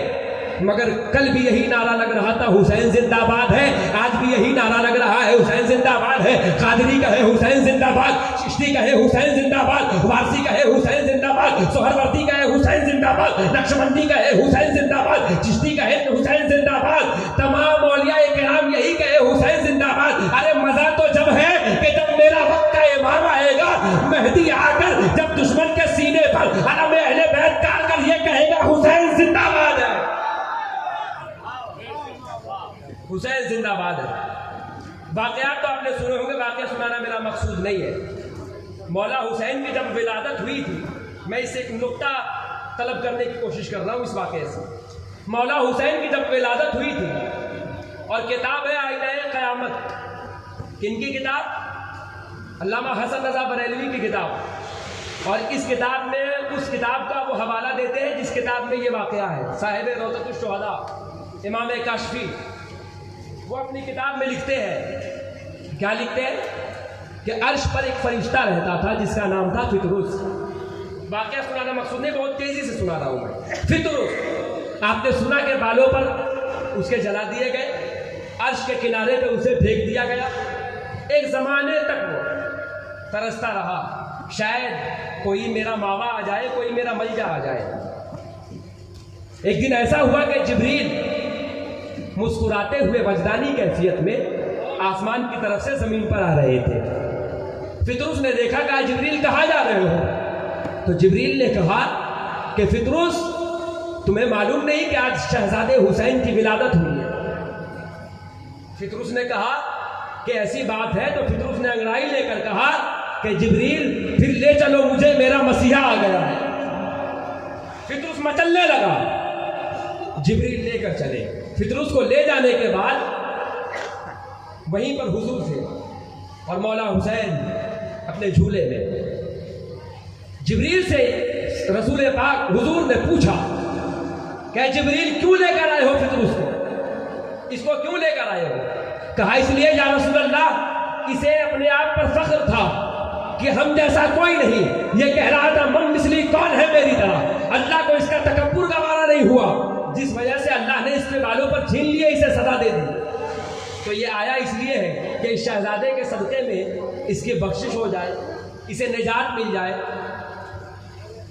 मगर कल भी यही नारा लग रहा था हुसैन जिंदाबाद है, आज भी यही नारा लग रहा है हुसैन जिंदाबाद है। कादरी कहे हुसैन जिंदाबाद, चिश्ती कहे हुसैन जिंदाबाद, वारसी कहे हुसैन जिंदाबाद, सोहरवर्दी कहे हुसैन जिंदाबाद, नक्शबंदी कहे हुसैन जिंदाबाद, चिश्ती कहे हुसैन जिंदाबाद, तमाम औलिया किराम यही कहे हुसैन जिंदाबाद। अरे मजा तो जब है कि जब मेरा वक्त का इमाम आएगा, मेहदी आकर जब दुश्मन के सीने पर हरम अहले बैत काट कर ये कहेगा हुसैन जिंदाबाद है, हुसैन जिंदाबाद है। वाकयात तो आपने सुने होंगे, वाकया सुनाना मेरा मकसूद नहीं है। मौला हुसैन की जब विलादत हुई थी, मैं इससे एक नुक्ता तलब करने की कोशिश कर रहा हूँ इस वाकये से। मौला हुसैन की जब विलादत हुई थी, और किताब है आईनाए क़यामत, किनकी किताब? अल्लामा हसन रज़ा बरेलवी की किताब। और इस किताब में उस किताब का वो हवाला देते हैं जिस किताब में ये वाकया है। साहिब रौज़तुश शुहदा इमाम काशफी वो अपनी किताब में लिखते हैं, क्या लिखते हैं कि अर्श पर एक फरिश्ता रहता था जिसका नाम था फितरुस। वाकया सुनाना मकसूद नहीं, बहुत तेजी से सुना रहा हूँ मैं। फितरुस आपने सुना के बालों पर उसके जला दिए गए, अर्श के किनारे पे उसे फेंक दिया गया। एक ज़माने तक वो तरसता रहा, शायद कोई मेरा मावा आ जाए, कोई मेरा मलजा आ जाए। एक दिन ऐसा हुआ कि जिब्रील मुस्कुराते हुए वजदानी कैफियत में आसमान की तरफ से ज़मीन पर आ रहे थे। फितरुस ने देखा कि जिब्रील कहाँ जा रहे हो? तो जिब्रील ने कहा कि फितरुस, तुम्हें मालूम नहीं कि आज शहजादे हुसैन की विलादत हुई है? फितरुस ने कहा कि ऐसी बात है। तो फितरुस ने अंगड़ाई लेकर कहा कि जिब्रील फिर ले चलो मुझे, मेरा मसीहा आ गया है। फितरुस मचलने लगा, जिब्रील लेकर चले। फितरुस को ले जाने के बाद वहीं पर हुजूर थे और मौला हुसैन अपने झूले में। जिब्रील से रसूल पाक हुजूर ने पूछा कि जिब्रील क्यों लेकर आए हो फितरुस को, इसको क्यों लेकर आए हो? कहा इसलिए या रसूल अल्लाह, इसे अपने आप पर फख्र था कि हम जैसा कोई नहीं। ये कह रहा था मन मिसली कौन है मेरी तरह। अल्लाह को इसका तकब्बुर गवारा नहीं हुआ, जिस वजह से अल्लाह ने इसके बालों पर छीन लिए, इसे सजा दे दी। तो ये आया इसलिए है कि इस शहजादे के सदक़े में इसकी बख्शिश हो जाए, इसे निजात मिल जाए।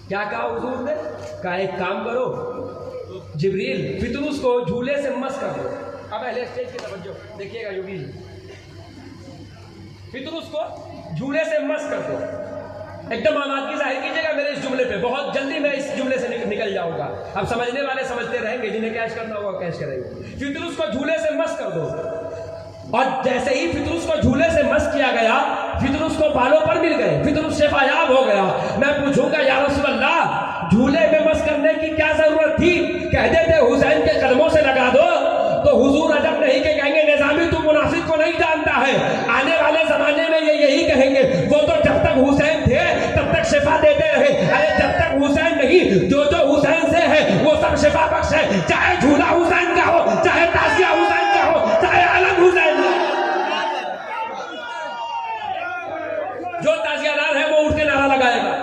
क्या कहा हुजूर ने? कहा एक काम करो जिब्रील, फितरुस को झूले से मस कर दो। अब पहले स्टेज की तवज्जो देखिएगा योगी जी, फितरुस को झूले से मस कर दो। एकदम आमादगी जाहिर कीजिएगा मेरे इस जुमले पे, बहुत जल्दी मैं इस जुमले से निकल जाऊंगा। अब समझने वाले समझते रहेंगे, जिन्हें कैश करना होगा कैश करेंगे। फितरुस को झूले से मस कर दो। और जैसे ही फितरुस को झूले से मस किया गया, फितरुस को बालों पर मिल गए, फितरुस शेफायाब हो गया। मैं पूछूंगा या रसूल अल्लाह, झूले में मस करने की क्या जरूरत थी? कह देते हुसैन के कदमों से लगा दो, तो हुजूर अजब नहीं के कहेंगे निजामी तू मुनाफिक को नहीं जानता है। आने वाले जमाने में ये यही कहेंगे, वो तो जब तक हुसैन थे तब तक शिफा देते रहे। अरे जब तक हुसैन नहीं, जो जो हुसैन से है वो सब शिफा बख्श है। चाहे झूला हुसैन का हो, चाहे ताजिया हुसैन का हो, चाहे अलग हुसैन का। जो ताजियादार है वो उठ के नारा लगाएगा।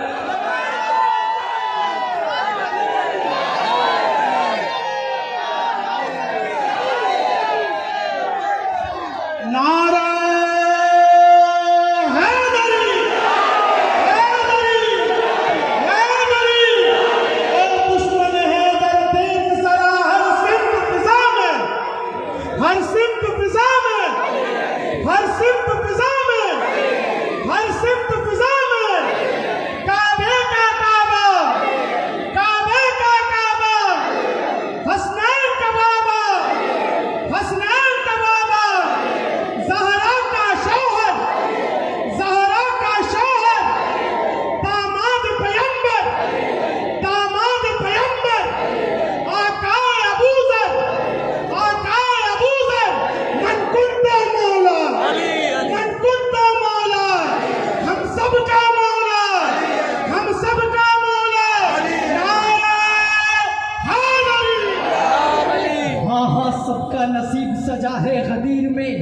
नारा हर सिमत फिजा में, हर सिमत फिजा में, हर सिमत फिजा में काबे का काबा, काबे का काबा, हसनैन का बाबा, हसनैन का बाबा, ज़हरा का शौहर, ज़हरा का शौहर, दामाद पैगंबर, दामाद पैगंबर, आकाए अबूज़र, आकाए अबूज़र, मन कुंता मौला, मन कुंता मौला, हम सबका मौला, हम सबका मौला, नारा हैदरी। हाँ हाँ सबका नसीब सजा है गदीर में,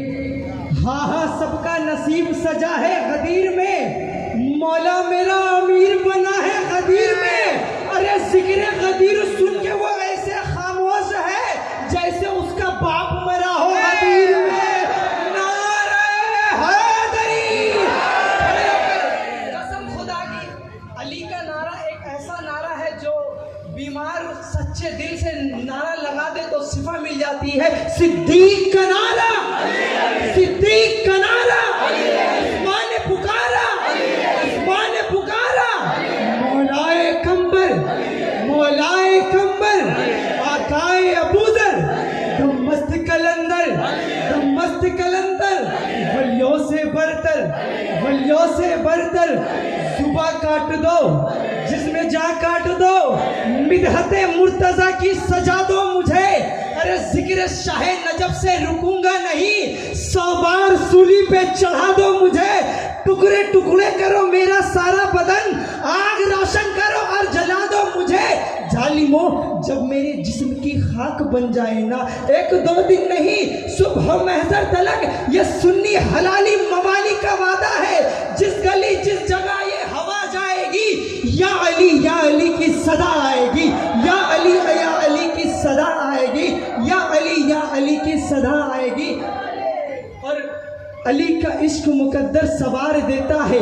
हाँ हाँ सबका नसीब सजा है गदीर में। मौला मेरा गदीर सुन के वो ऐसे खामोश है जैसे उसका बाप मरा हो गदीर में। नारे हैदरी। कसम खुदा की, अली का नारा एक ऐसा नारा है जो बीमार सच्चे दिल से नारा लगा दे तो शिफा मिल जाती है। सिद्दीक का नारा, सिद्दीक का नारा, उस्मान ने पुकारा, उस्मान ने पुकारा, मौलाए कंबर, मौलाए कंबर, आकाए अबूदर, तुम मस्त कलंदर, तुम मस्त कलंदर, वलियों से बरतर, वलियों से बरतर, सुबह काट दो जिसमें जा काट दो, मिदहते मुर्तजा की सजा दो मुझे। अरे जिक्र शाहे नजब से रुकूंगा नहीं, 100 बार सूली पे चढ़ा दो मुझे। टुकड़े टुकड़े करो मेरा सारा बदन, आग रोशन करो और जला दो मुझे। जालिमो जब मेरे जिस्म की खाक बन जाए ना, 1-2 दिन नहीं सुबह महजर तलक, ये सुन्नी हलाली मवाली का वादा है। जिस गली जिस जगह ये हवा जाएगी, या अली की सदा आएगी, या अली की सदा आएगी, या अली की सदा आएगी। और अली का इश्क मुकद्दर सवार देता है,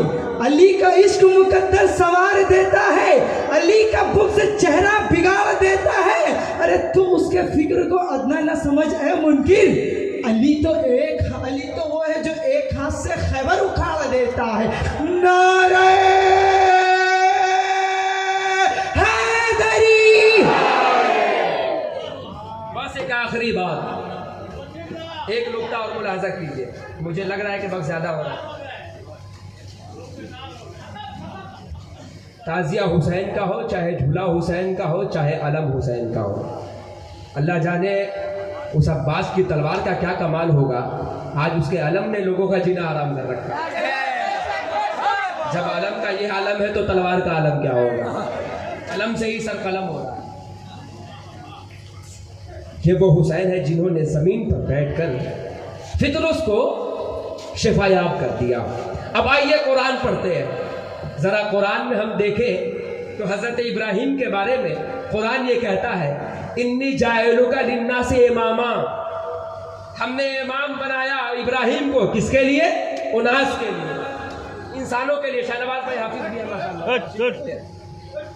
अली का इश्क मुकद्दर सवार देता है, अली का बुग़्ज़ चेहरा बिगाड़ देता है। अरे तू उसके फिक्र को अदना न समझ है मुनकिर। अली तो वो है जो एक हाथ से खैबर उखाड़ देता है। नारे हैदरी। बस एक आखिरी बात, एक नुक्ता और मुलाहजा कीजिए, मुझे लग रहा है कि वक्त ज़्यादा हो रहा है। ताज़िया हुसैन का हो, चाहे झूला हुसैन का हो, चाहे अलम हुसैन का हो, अल्लाह जाने उस अब्बास की तलवार का क्या कमाल होगा। आज उसके अलम ने लोगों का जीना आराम कर रखा है। जब अलम का ये आलम है तो तलवार का आलम क्या होगा। अलम से ही सर कलम हो रहा है। ये वो हुसैन है जिन्होंने ज़मीन पर बैठकर फितरस को शिफायाब कर दिया। अब आइए कुरान पढ़ते हैं। ज़रा कुरान में हम देखें तो हज़रत इब्राहीम के बारे में कुरान ये कहता है, इन्नी जायलुका लिन्नास से इमामा, हमने इमाम बनाया इब्राहीम को। किसके लिए? उनास के लिए, इंसानों के लिए। शाहनवाज भाई हाफिज भी है माशाअल्लाह।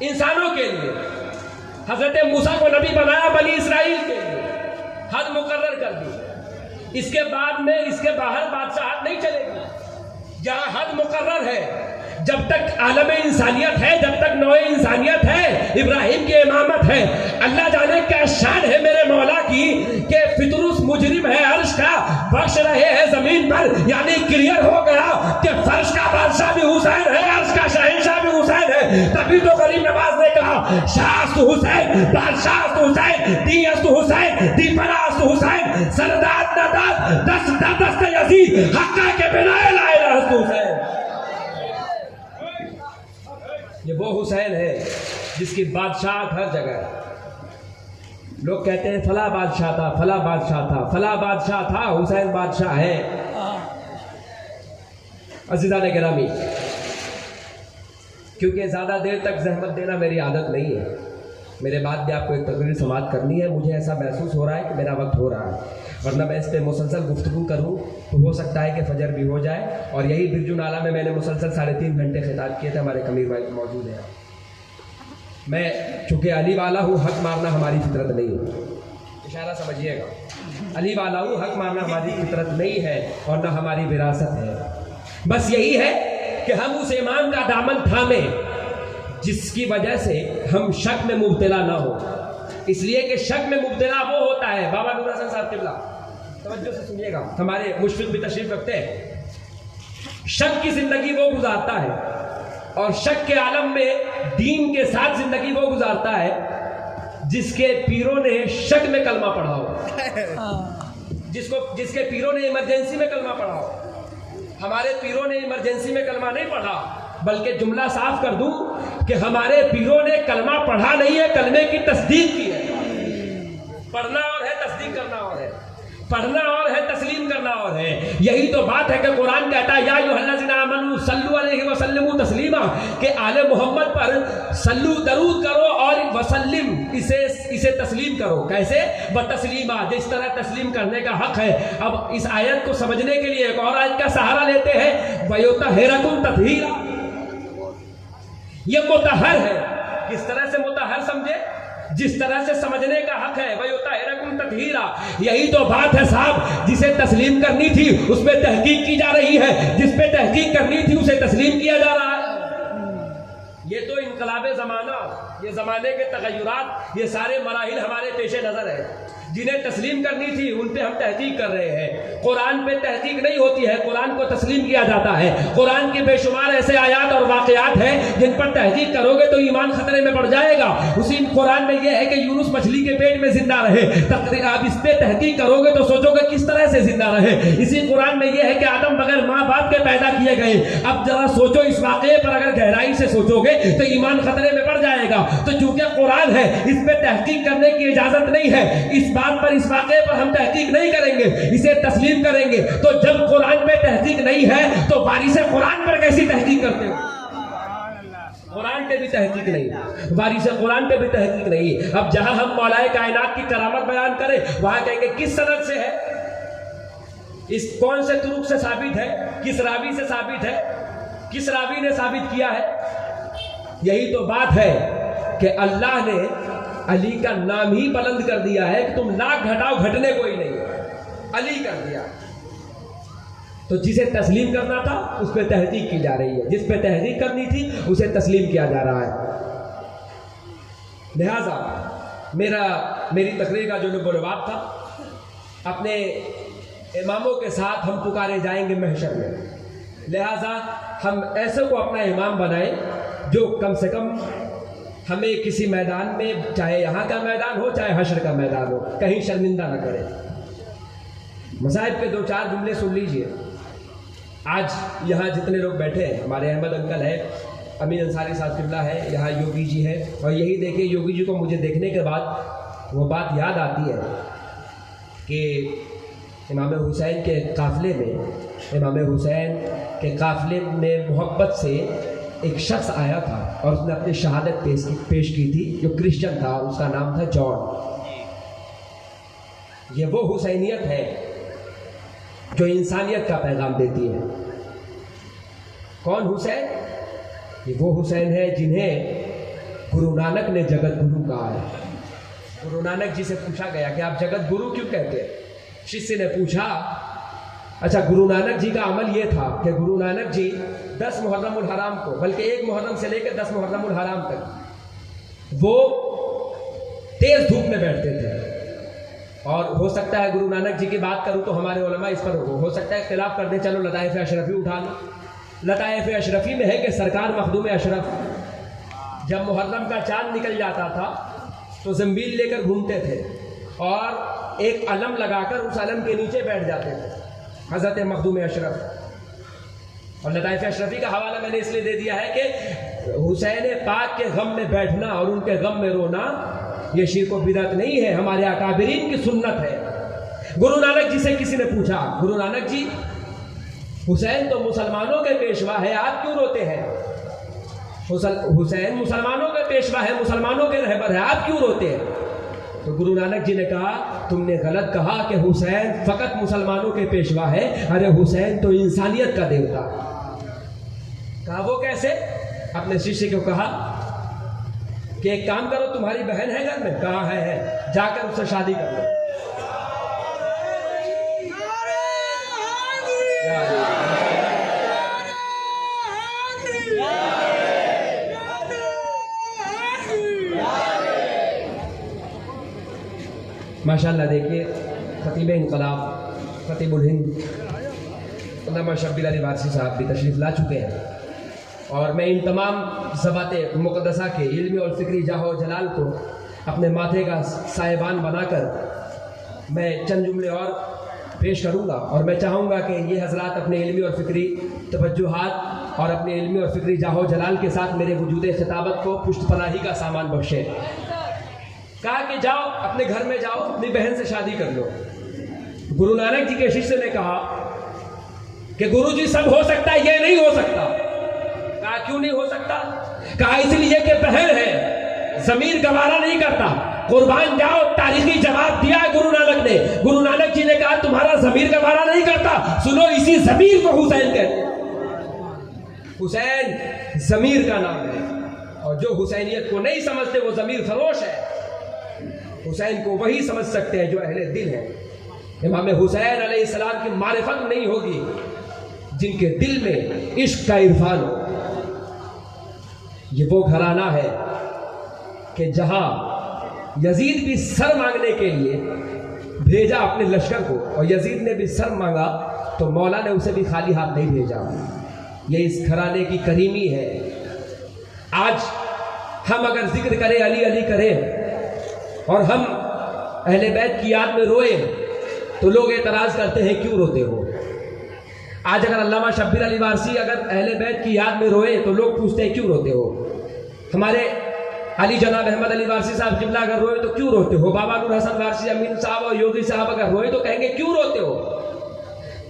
इंसानों के लिए हजरत मूसा को नबी बनाया बनी इसराइल के लिए, हद मुकर्रर कर दी। इसके बाद में इसके बाहर बादशाहत नहीं चलेगी। जहां हद मुकर्रर है, जब तक आलम इंसानियत है, जब तक नौए इंसानियत है, इब्राहिम की इमामत है। अल्लाह जाने क्या शान है मेरे मौला की कि फितरुस मुजरिम है, अर्श का बख्श रहे हैं जमीन पर। यानी क्लियर हो गया कि फर्श का बादशाह भी हुसैन है, अर्श का शहंशाह भी हुसैन है। तभी तो गरीब नवाज ने कहा, शाह हुसैन, बादशाह हुसैन, दीयस्त हुसैन, दीपरास्त हुसैन, सरदार नदात, दस्त यजीद, हक्का के बिना लाए रहत हुसैन। ये वो हुसैन है जिसकी बादशाह हर जगह है। लोग कहते हैं फला बादशाह था, फला बादशाह था, फला बादशाह था, हुसैन बादशाह है। अज़ीज़ान गिरामी, क्योंकि ज़्यादा देर तक जहमत देना मेरी आदत नहीं है। मेरे बाद भी आपको एक तकरीर समाप्त करनी है। मुझे ऐसा महसूस हो रहा है कि मेरा वक्त हो रहा है, वरना मैं इस पर मुसलसल गुफ्तगू करूँ तो हो सकता है कि फजर भी हो जाए। और यही बिरजू नाला में मैंने मुसलसल 3.5 घंटे खिताब किए थे। हमारे कमीर भाई मौजूद हैं। मैं चूँकि अली वाला हूँ, हक मारना हमारी फितरत नहीं है। इशारा समझिएगा, अली वाला हूँ, हक मारना हमारी फितरत नहीं है और न हमारी विरासत है। बस यही है कि हम उस इमाम का दामन थामे जिसकी वजह से हम शक में मुब्तला ना हो। इसलिए कि शक में मुब्तला वो होता है, बाबा नूर हसन साहब किबला तवज्जो से सुनिएगा, हमारे मुशफिक भी तशरीफ रखते हैं। शक की जिंदगी वो गुजारता है और शक के आलम में दीन के साथ जिंदगी वो गुजारता है जिसके पीरों ने शक में कलमा पढ़ा हो, जिसके पीरों ने इमरजेंसी में कलमा पढ़ा हो। हमारे पीरों ने इमरजेंसी में कलमा नहीं पढ़ा, बल्कि जुमला साफ कर दूं कि हमारे पीरों ने कलमा पढ़ा नहीं है, कलमे की तस्दीक की है। पढ़ना और है, तस्दीक करना और है। पढ़ना और है, तस्लीम करना और है। यही तो बात है कि कुरान कहता है या अय्युहल्लज़ीना आमनू सल्लु अलैहि व सल्लिमू तस्लीमा, कि आले मोहम्मद पर सल्लू दरूद करो और वसल्लिम इसे तस्लीम करो। कैसे? व तस्लीमा, जिस तरह तस्लीम करने का हक है। अब इस आयत को समझने के लिए एक और आयत का सहारा लेते हैं, वयुतहिरकुम तत्हीरा। ये मुतहर है। किस तरह से मुतहर समझे? जिस तरह से समझने का हक है। वयुतहिरकुम तत्हीरा, यही तो बात है साहब। जिसे तस्लीम करनी थी उस पर तहकीक की जा रही है, जिस पे तहकीक करनी थी उसे तस्लीम किया जा रहा है। ये तो इनकलाबे ज़माना, ये ज़माने के तगय्युरात, ये सारे मराहिल हमारे पेशे नज़र है। जिन्हें तस्लीम करनी थी उन पे हम तहकीक कर रहे हैं। कुरान पे तहकीक नहीं होती है, कुरान को तस्लीम किया जाता है। कुरान के बेशुमार ऐसे आयात और वाक़यात हैं जिन पर तहकीक करोगे तो ईमान खतरे में पड़ जाएगा। उसी कुरान में यह है कि यूनुस मछली के पेट में जिंदा रहे। आप इस पे तहकीक करोगे तो सोचोगे किस तरह से जिंदा रहे। इसी कुरान में यह है कि आदम बगैर माँ बाप के पैदा किए गए। अब जरा सोचो, इस वाक़े पर अगर गहराई से सोचोगे तो ईमान खतरे में पड़ जाएगा। तो चूंकि कुरान है, इस पे तहकीक करने की इजाजत नहीं है। इस बात पर, इस वाक़े पर हम तहकीक नहीं करेंगे, इसे तस्लीम करेंगे। तो जब कुरान पे तहकीक नहीं है तो वारिस कुरान पर कैसी तहकीक करते हो? कुरान पे भी तहकीक नहीं, वारिस कुरान पे भी तहकीक नहीं। अब जहां हम मौलाए कायनात की करामत बयान करें वहां कहेंगे किस सनद से है, इस कौन से तुरुक से साबित है, किस रावी से साबित है, किस रावी ने साबित किया है। यही तो बात है कि अल्लाह ने अली का नाम ही बुलंद कर दिया है कि तुम लाख घटाओ घटने को ही नहीं, अली कर दिया। तो जिसे तस्लीम करना था उस पर तहकीक की जा रही है, जिस पे तहकीक करनी थी उसे तस्लीम किया जा रहा है। लिहाजा मेरी तकरीर का जो नबुव्वत था, अपने इमामों के साथ हम पुकारे जाएंगे महशर में। लिहाजा हम ऐसे को अपना इमाम बनाएं जो कम से कम हमें किसी मैदान में, चाहे यहाँ का मैदान हो चाहे हश्र का मैदान हो, कहीं शर्मिंदा न करे। मसाहिब के 2-4 जुमले सुन लीजिए। आज यहाँ जितने लोग बैठे हैं, हमारे अहमद अंकल है, अमीन अंसारी साहब किबला है, यहाँ योगी जी है। और यही देखिए, योगी जी को मुझे देखने के बाद वो बात याद आती है कि इमाम हुसैन के काफ़िले में मोहब्बत से एक शख्स आया था और उसने अपनी शहादत पेश की थी, जो क्रिश्चियन था। उसका नाम था जॉन। ये वो हुसैनियत है जो इंसानियत का पैगाम देती है। कौन हुसैन? ये वो हुसैन है जिन्हें गुरु नानक ने जगत गुरु कहा है। गुरु नानक जी से पूछा गया कि आप जगत गुरु क्यों कहते हैं? शिष्य ने पूछा, अच्छा, गुरु नानक जी का अमल ये था कि गुरु नानक जी 10 मुहर्रमुल हराम को, बल्कि 1 मुहर्रम से लेकर 10 मुहर्रमुल हराम तक वो तेज धूप में बैठते थे। और हो सकता है गुरु नानक जी की बात करूं तो हमारे उलमा इस पर हो सकता है इख्तिलाफ कर दे। चलो लताइफ अशरफी उठा लो। लताइफ अशरफी में है कि सरकार मखदूम अशरफ जब मुहर्रम का चांद निकल जाता था तो जंबील लेकर घूमते थे और एक अलम लगाकर उस अलम के नीचे बैठ जाते थे, हज़रत मखदूम अशरफ। और लताइफ अशरफी का हवाला मैंने इसलिए दे दिया है कि हुसैन पाक के गम में बैठना और उनके गम में रोना ये शिर्क व बिदअत नहीं है, हमारे अकाबिरीन की सुन्नत है। गुरु नानक जी से किसी ने पूछा, गुरु नानक जी, हुसैन तो मुसलमानों के पेशवा है, आप क्यों रोते हैं? हुसैन मुसलमानों के पेशवा है, मुसलमानों के रहबर है, आप क्यों रोते हैं? तो गुरु नानक जी ने कहा, तुमने गलत कहा कि हुसैन फकत मुसलमानों के पेशवा है। अरे हुसैन तो इंसानियत का देवता। कहा वो कैसे? अपने शिष्य को कहा कि एक काम करो, तुम्हारी बहन है घर में? कहा है, जाकर उससे शादी कर लो। माशाअल्लाह देखिए, खतीब इनकलाब खतीबुल हिंद अल्लामा शब्बीर अली वारसी साहब भी तशरीफ़ ला चुके हैं। और मैं इन तमाम ज़बाते मुक़द्दसा के इल्मी और फ़िक्री जाहो जलाल को अपने माथे का साहिबान बनाकर मैं चंद जुमले और पेश करूँगा। और मैं चाहूँगा कि ये हज़रात अपने इल्मी और फ़िक्री तवज्जुहात और अपने इल्मी और फ़िक्री जाहो जलाल के साथ मेरे वजूद खिताबत को पुष्ट पनाही का सामान बख्शे। कहा कि जाओ अपने घर में जाओ, अपनी बहन से शादी कर लो। गुरु नानक जी के शिष्य ने कहा कि गुरुजी सब हो सकता है, ये नहीं हो सकता। कहा क्यों नहीं हो सकता? कहा इसलिए कि बहन है, जमीर गवारा नहीं करता, कुर्बान जाओ। तारीखी जवाब दिया है गुरु नानक ने। गुरु नानक जी ने कहा तुम्हारा जमीर गवारा नहीं करता, सुनो इसी जमीर को हुसैन कहते हैं। हुसैन जमीर का नाम है, और जो हुसैनियत को नहीं समझते वो जमीर फरोश है। हुसैन को वही समझ सकते हैं जो अहले दिल है। इमाम हुसैन अलैहिस्सलाम की मारिफत नहीं होगी जिनके दिल में इश्क का इरफान हो। ये वो घराना है कि जहां यजीद भी सर मांगने के लिए भेजा अपने लश्कर को, और यजीद ने भी सर मांगा तो मौला ने उसे भी खाली हाथ नहीं भेजा। ये इस घराने की करीमी है। आज हम अगर जिक्र करें, अली अली करें, और हम अहले बैत की याद में रोए तो लोग एतराज करते हैं क्यों रोते हो। आज अगर अल्लामा शब्बीर अली वारसी अगर अहले बैत की याद में रोए तो लोग पूछते हैं क्यों रोते हो। हमारे अली जनाब अहमद अली वारसी साहब किबला अगर रोए तो क्यों रोते हो। बाबा नूर हसन वारसी, अमीन साहब और योगी साहब अगर रोए तो कहेंगे क्यों रोते हो।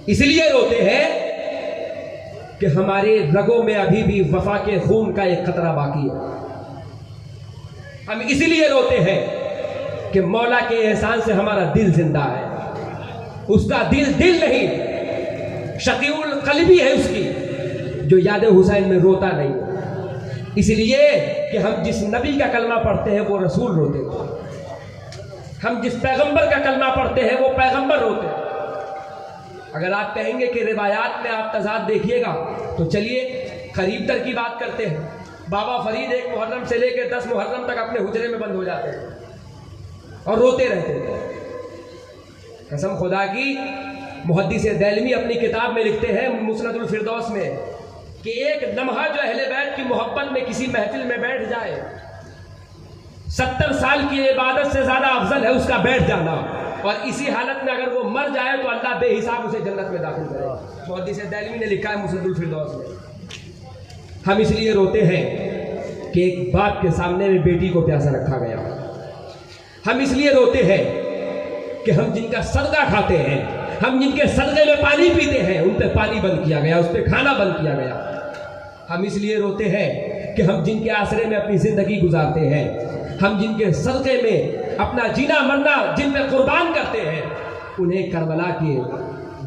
इसलिए रोते हैं कि हमारे रगों में अभी भी वफा के खून का एक खतरा बाकी है। हम इसलिए रोते हैं कि मौला के एहसान से हमारा दिल जिंदा है। उसका दिल नहीं, शकीउल कल्बी है उसकी, जो याद हुसैन में रोता नहीं। इसलिए कि हम जिस नबी का कलमा पढ़ते हैं वो रसूल रोते हैं, हम जिस पैगंबर का कलमा पढ़ते हैं वो पैगंबर रोते हैं। अगर आप कहेंगे कि रिवायात में आप तजाद देखिएगा तो चलिए करीब की बात करते हैं। बाबा फरीद 1 मुहर्रम से लेकर 10 मुहर्रम तक अपने हुजरे में बंद हो जाते हैं और रोते रहते थे। कसम खुदा की, मुहद्दिस दैलमी अपनी किताब में लिखते हैं मुस्नदुल फिरदौस में कि एक लम्हा जो अहले बैत की मोहब्बत में किसी महफिल में बैठ जाए 70 साल की इबादत से ज्यादा अफजल है उसका बैठ जाना, और इसी हालत में अगर वो मर जाए तो अल्लाह बेहिसाब उसे जन्नत में दाखिल करे। मुहद्दिस दैलमी ने लिखा है मुस्नदुल फिरदौस में। हम इसलिए रोते हैं कि एक बाप के सामने में बेटी को प्यासा रखा गया। हम इसलिए रोते हैं कि हम जिनका सदका खाते हैं, हम जिनके सदके में पानी पीते हैं, उन पे पानी बंद किया गया, उस पर खाना बंद किया गया। हम इसलिए रोते हैं कि हम जिनके आसरे में अपनी जिंदगी गुजारते हैं, हम जिनके सदके में अपना जीना मरना जिन पे कुर्बान करते हैं, उन्हें करबला के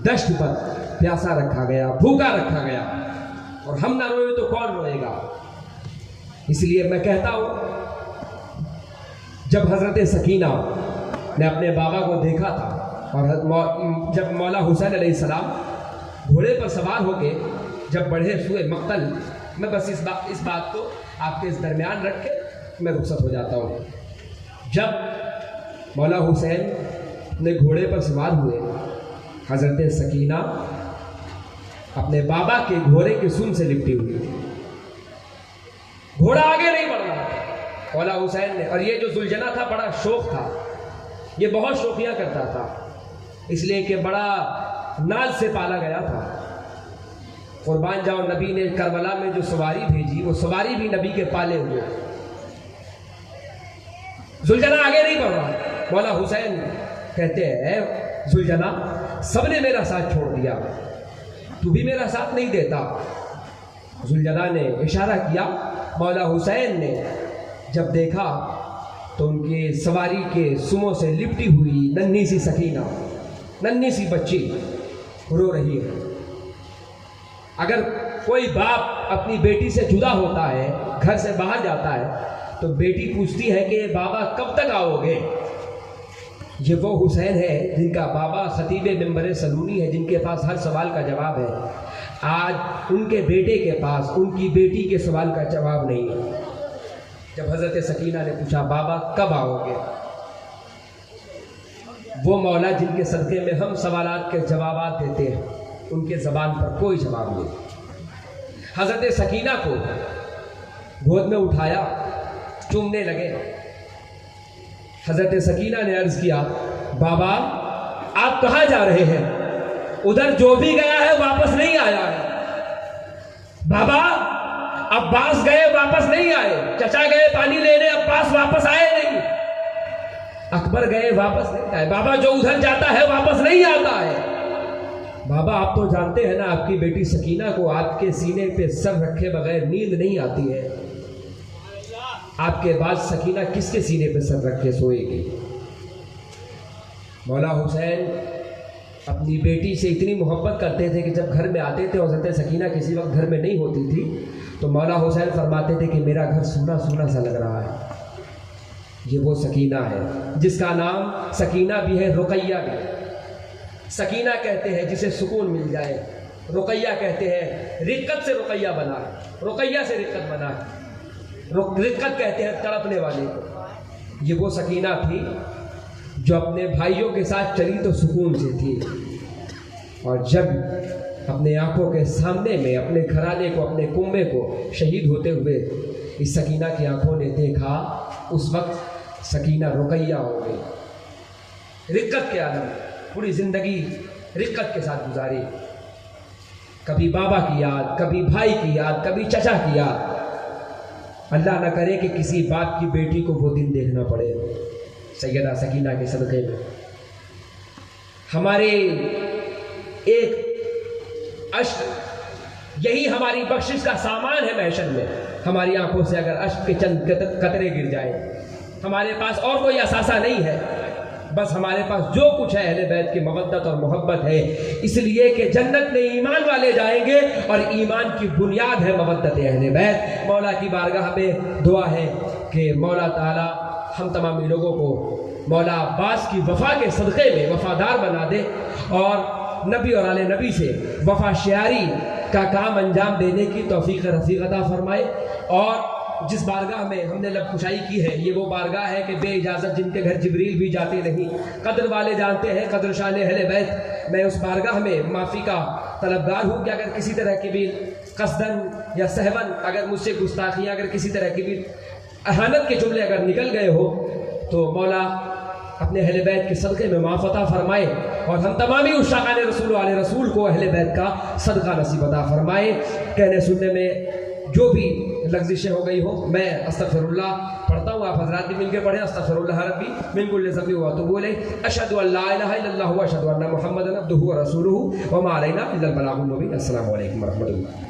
दश्त पर प्यासा रखा गया, भूखा रखा गया, और हम ना रोए तो कौन रोएगा। इसलिए मैं कहता हूं, जब हजरत सकीना ने अपने बाबा को देखा था और जब मौला हुसैन अलैहिस्सलाम घोड़े पर सवार होके जब बढ़े हुए मक्तल, मैं बस इस बात को आपके इस दरमियान रख के मैं रुखसत हो जाता हूँ। जब मौला हुसैन ने घोड़े पर सवार हुए, हजरत सकीना अपने बाबा के घोड़े के सुन से लिपटी हुई, घोड़ा आगे नहीं बढ़ रहा था मौला हुसैन ने। और ये जो जुलझना था बड़ा शौक था, ये बहुत शौकिया करता था, इसलिए कि बड़ा नाज से पाला गया था। कुर्बान जाओ, नबी ने करबला में जो सवारी भेजी वो सवारी भी नबी के पाले हुए। जुलझना आगे नहीं बढ़ रहा। मौला हुसैन कहते हैं जुलझना सबने मेरा साथ छोड़ दिया, तू भी मेरा साथ नहीं देता। जुलझना ने इशारा किया। मौला हुसैन ने जब देखा तो उनके सवारी के सुमों से लिपटी हुई नन्ही सी सकीना, नन्ही सी बच्ची रो रही है। अगर कोई बाप अपनी बेटी से जुदा होता है, घर से बाहर जाता है, तो बेटी पूछती है कि बाबा कब तक आओगे। ये वो हुसैन है जिनका बाबा खतीब मिंबर सलूनी है, जिनके पास हर सवाल का जवाब है। आज उनके बेटे के पास उनकी बेटी के सवाल का जवाब नहीं है। जब हजरत सकीना ने पूछा बाबा कब आओगे, वो मौला जिनके सदक़े में हम सवालात के जवाबात देते हैं, उनके ज़बान पर कोई जवाब नहीं। हजरत सकीना को गोद में उठाया, चूमने लगे। हजरत सकीना ने अर्ज़ किया, बाबा आप कहाँ जा रहे हैं? उधर जो भी गया है वापस नहीं आया है। बाबा अब्बास गए वापस नहीं आए, चचा गए पानी लेने, अब्बास वापस आए नहीं। अकबर गए वापस नहीं आए। बाबा जो उधर जाता है वापस नहीं आता है। बाबा आप तो जानते हैं ना, आपकी बेटी सकीना को आपके सीने पे सर रखे बगैर नींद नहीं आती है। आपके बाद सकीना किसके सीने पे सर रखे सोएगी? मौला हुसैन अपनी बेटी से इतनी मोहब्बत करते थे कि जब घर में आते थे और हज़रत सकीना किसी वक्त घर में नहीं होती थी तो मौला हुसैन फरमाते थे कि मेरा घर सूना सूना सा लग रहा है। ये वो सकीना है जिसका नाम सकीना भी है, रुकैया भी है। सकीना कहते हैं जिसे सुकून मिल जाए, रुकैया कहते हैं रिक्कत से रुकैया बना है, रुकैया से रिक्कत बना है। रिक्कत कहते हैं तड़पने वाले को। ये वो सकीना थी जो अपने भाइयों के साथ चली तो सुकून से थी, और जब अपने आंखों के सामने में अपने घराने को, अपने कुंबे को शहीद होते हुए इस सकीना की आंखों ने देखा, उस वक्त सकीना रुकैया हो गई। रिक्कत के आलम में पूरी ज़िंदगी रिक्कत के साथ गुजारी। कभी बाबा की याद, कभी भाई की याद, कभी चचा की याद। अल्लाह न करे कि किसी बाप की बेटी को वो दिन देखना पड़े। सैयदा सकीना के सदक़े में हमारे एक अश्क, यही हमारी बख्शिश का सामान है महशर में। हमारी आंखों से अगर अश्क के चंद कतरे गिर जाए, हमारे पास और कोई असासा नहीं है, बस हमारे पास जो कुछ है अहले बैत की मवद्दत और मोहब्बत है। इसलिए कि जन्नत में ईमान वाले जाएंगे और ईमान की बुनियाद है मवद्दत अहले बैत। मौला की बारगाह में दुआ है कि मौला ताला हम तमामी लोगों को मौला अब्बास की वफ़ा के सदक़े में वफ़ादार बना दे और नबी और आले नबी से वफ़ा शारी का काम अंजाम देने की तौफ़ीक़ रफ़ीक़ अता फरमाए। और जिस बारगाह में हमने लब कुशाई की है, ये वो बारगाह है कि बे इजाज़त जिनके घर जिब्रील भी जाते नहीं। कदर वाले जानते हैं कदर शान अहले बैत। मैं उस बारगाह में माफ़ी का तलबगार हूँ कि अगर किसी तरह की भी कसदन या सहवन, अगर मुझसे गुस्ताखियाँ, अगर किसी तरह की भी अहानत के जुमले अगर निकल गए हो तो मौला अपने अहले बैत के सदक़े में माफ़ अता फरमाए और हम तमामी उशाक़ान रसूल वाले रसूल को अहले बैत का सदका नसीब अता फरमाए। कहने सुनने में जो भी लग़्ज़िशें हो गई हो, मैं अस्तग़फ़िरुल्लाह पढ़ता हूँ, आप हज़रात भी मिलकर पढ़ें। अस्तग़फ़िरुल्लाह रब्बी मिन कुल्लि ज़ंबिन व अतूबु इलैह। अशहदु अल्ला इलाहा इल्लल्लाहु व अशहदु अन्ना मुहम्मदन अब्दुहु व रसूलुहु व मा अलैना इल्लल बलागुल मुबीन। अस्सलामु अलैकुम व रहमतुल्लाह।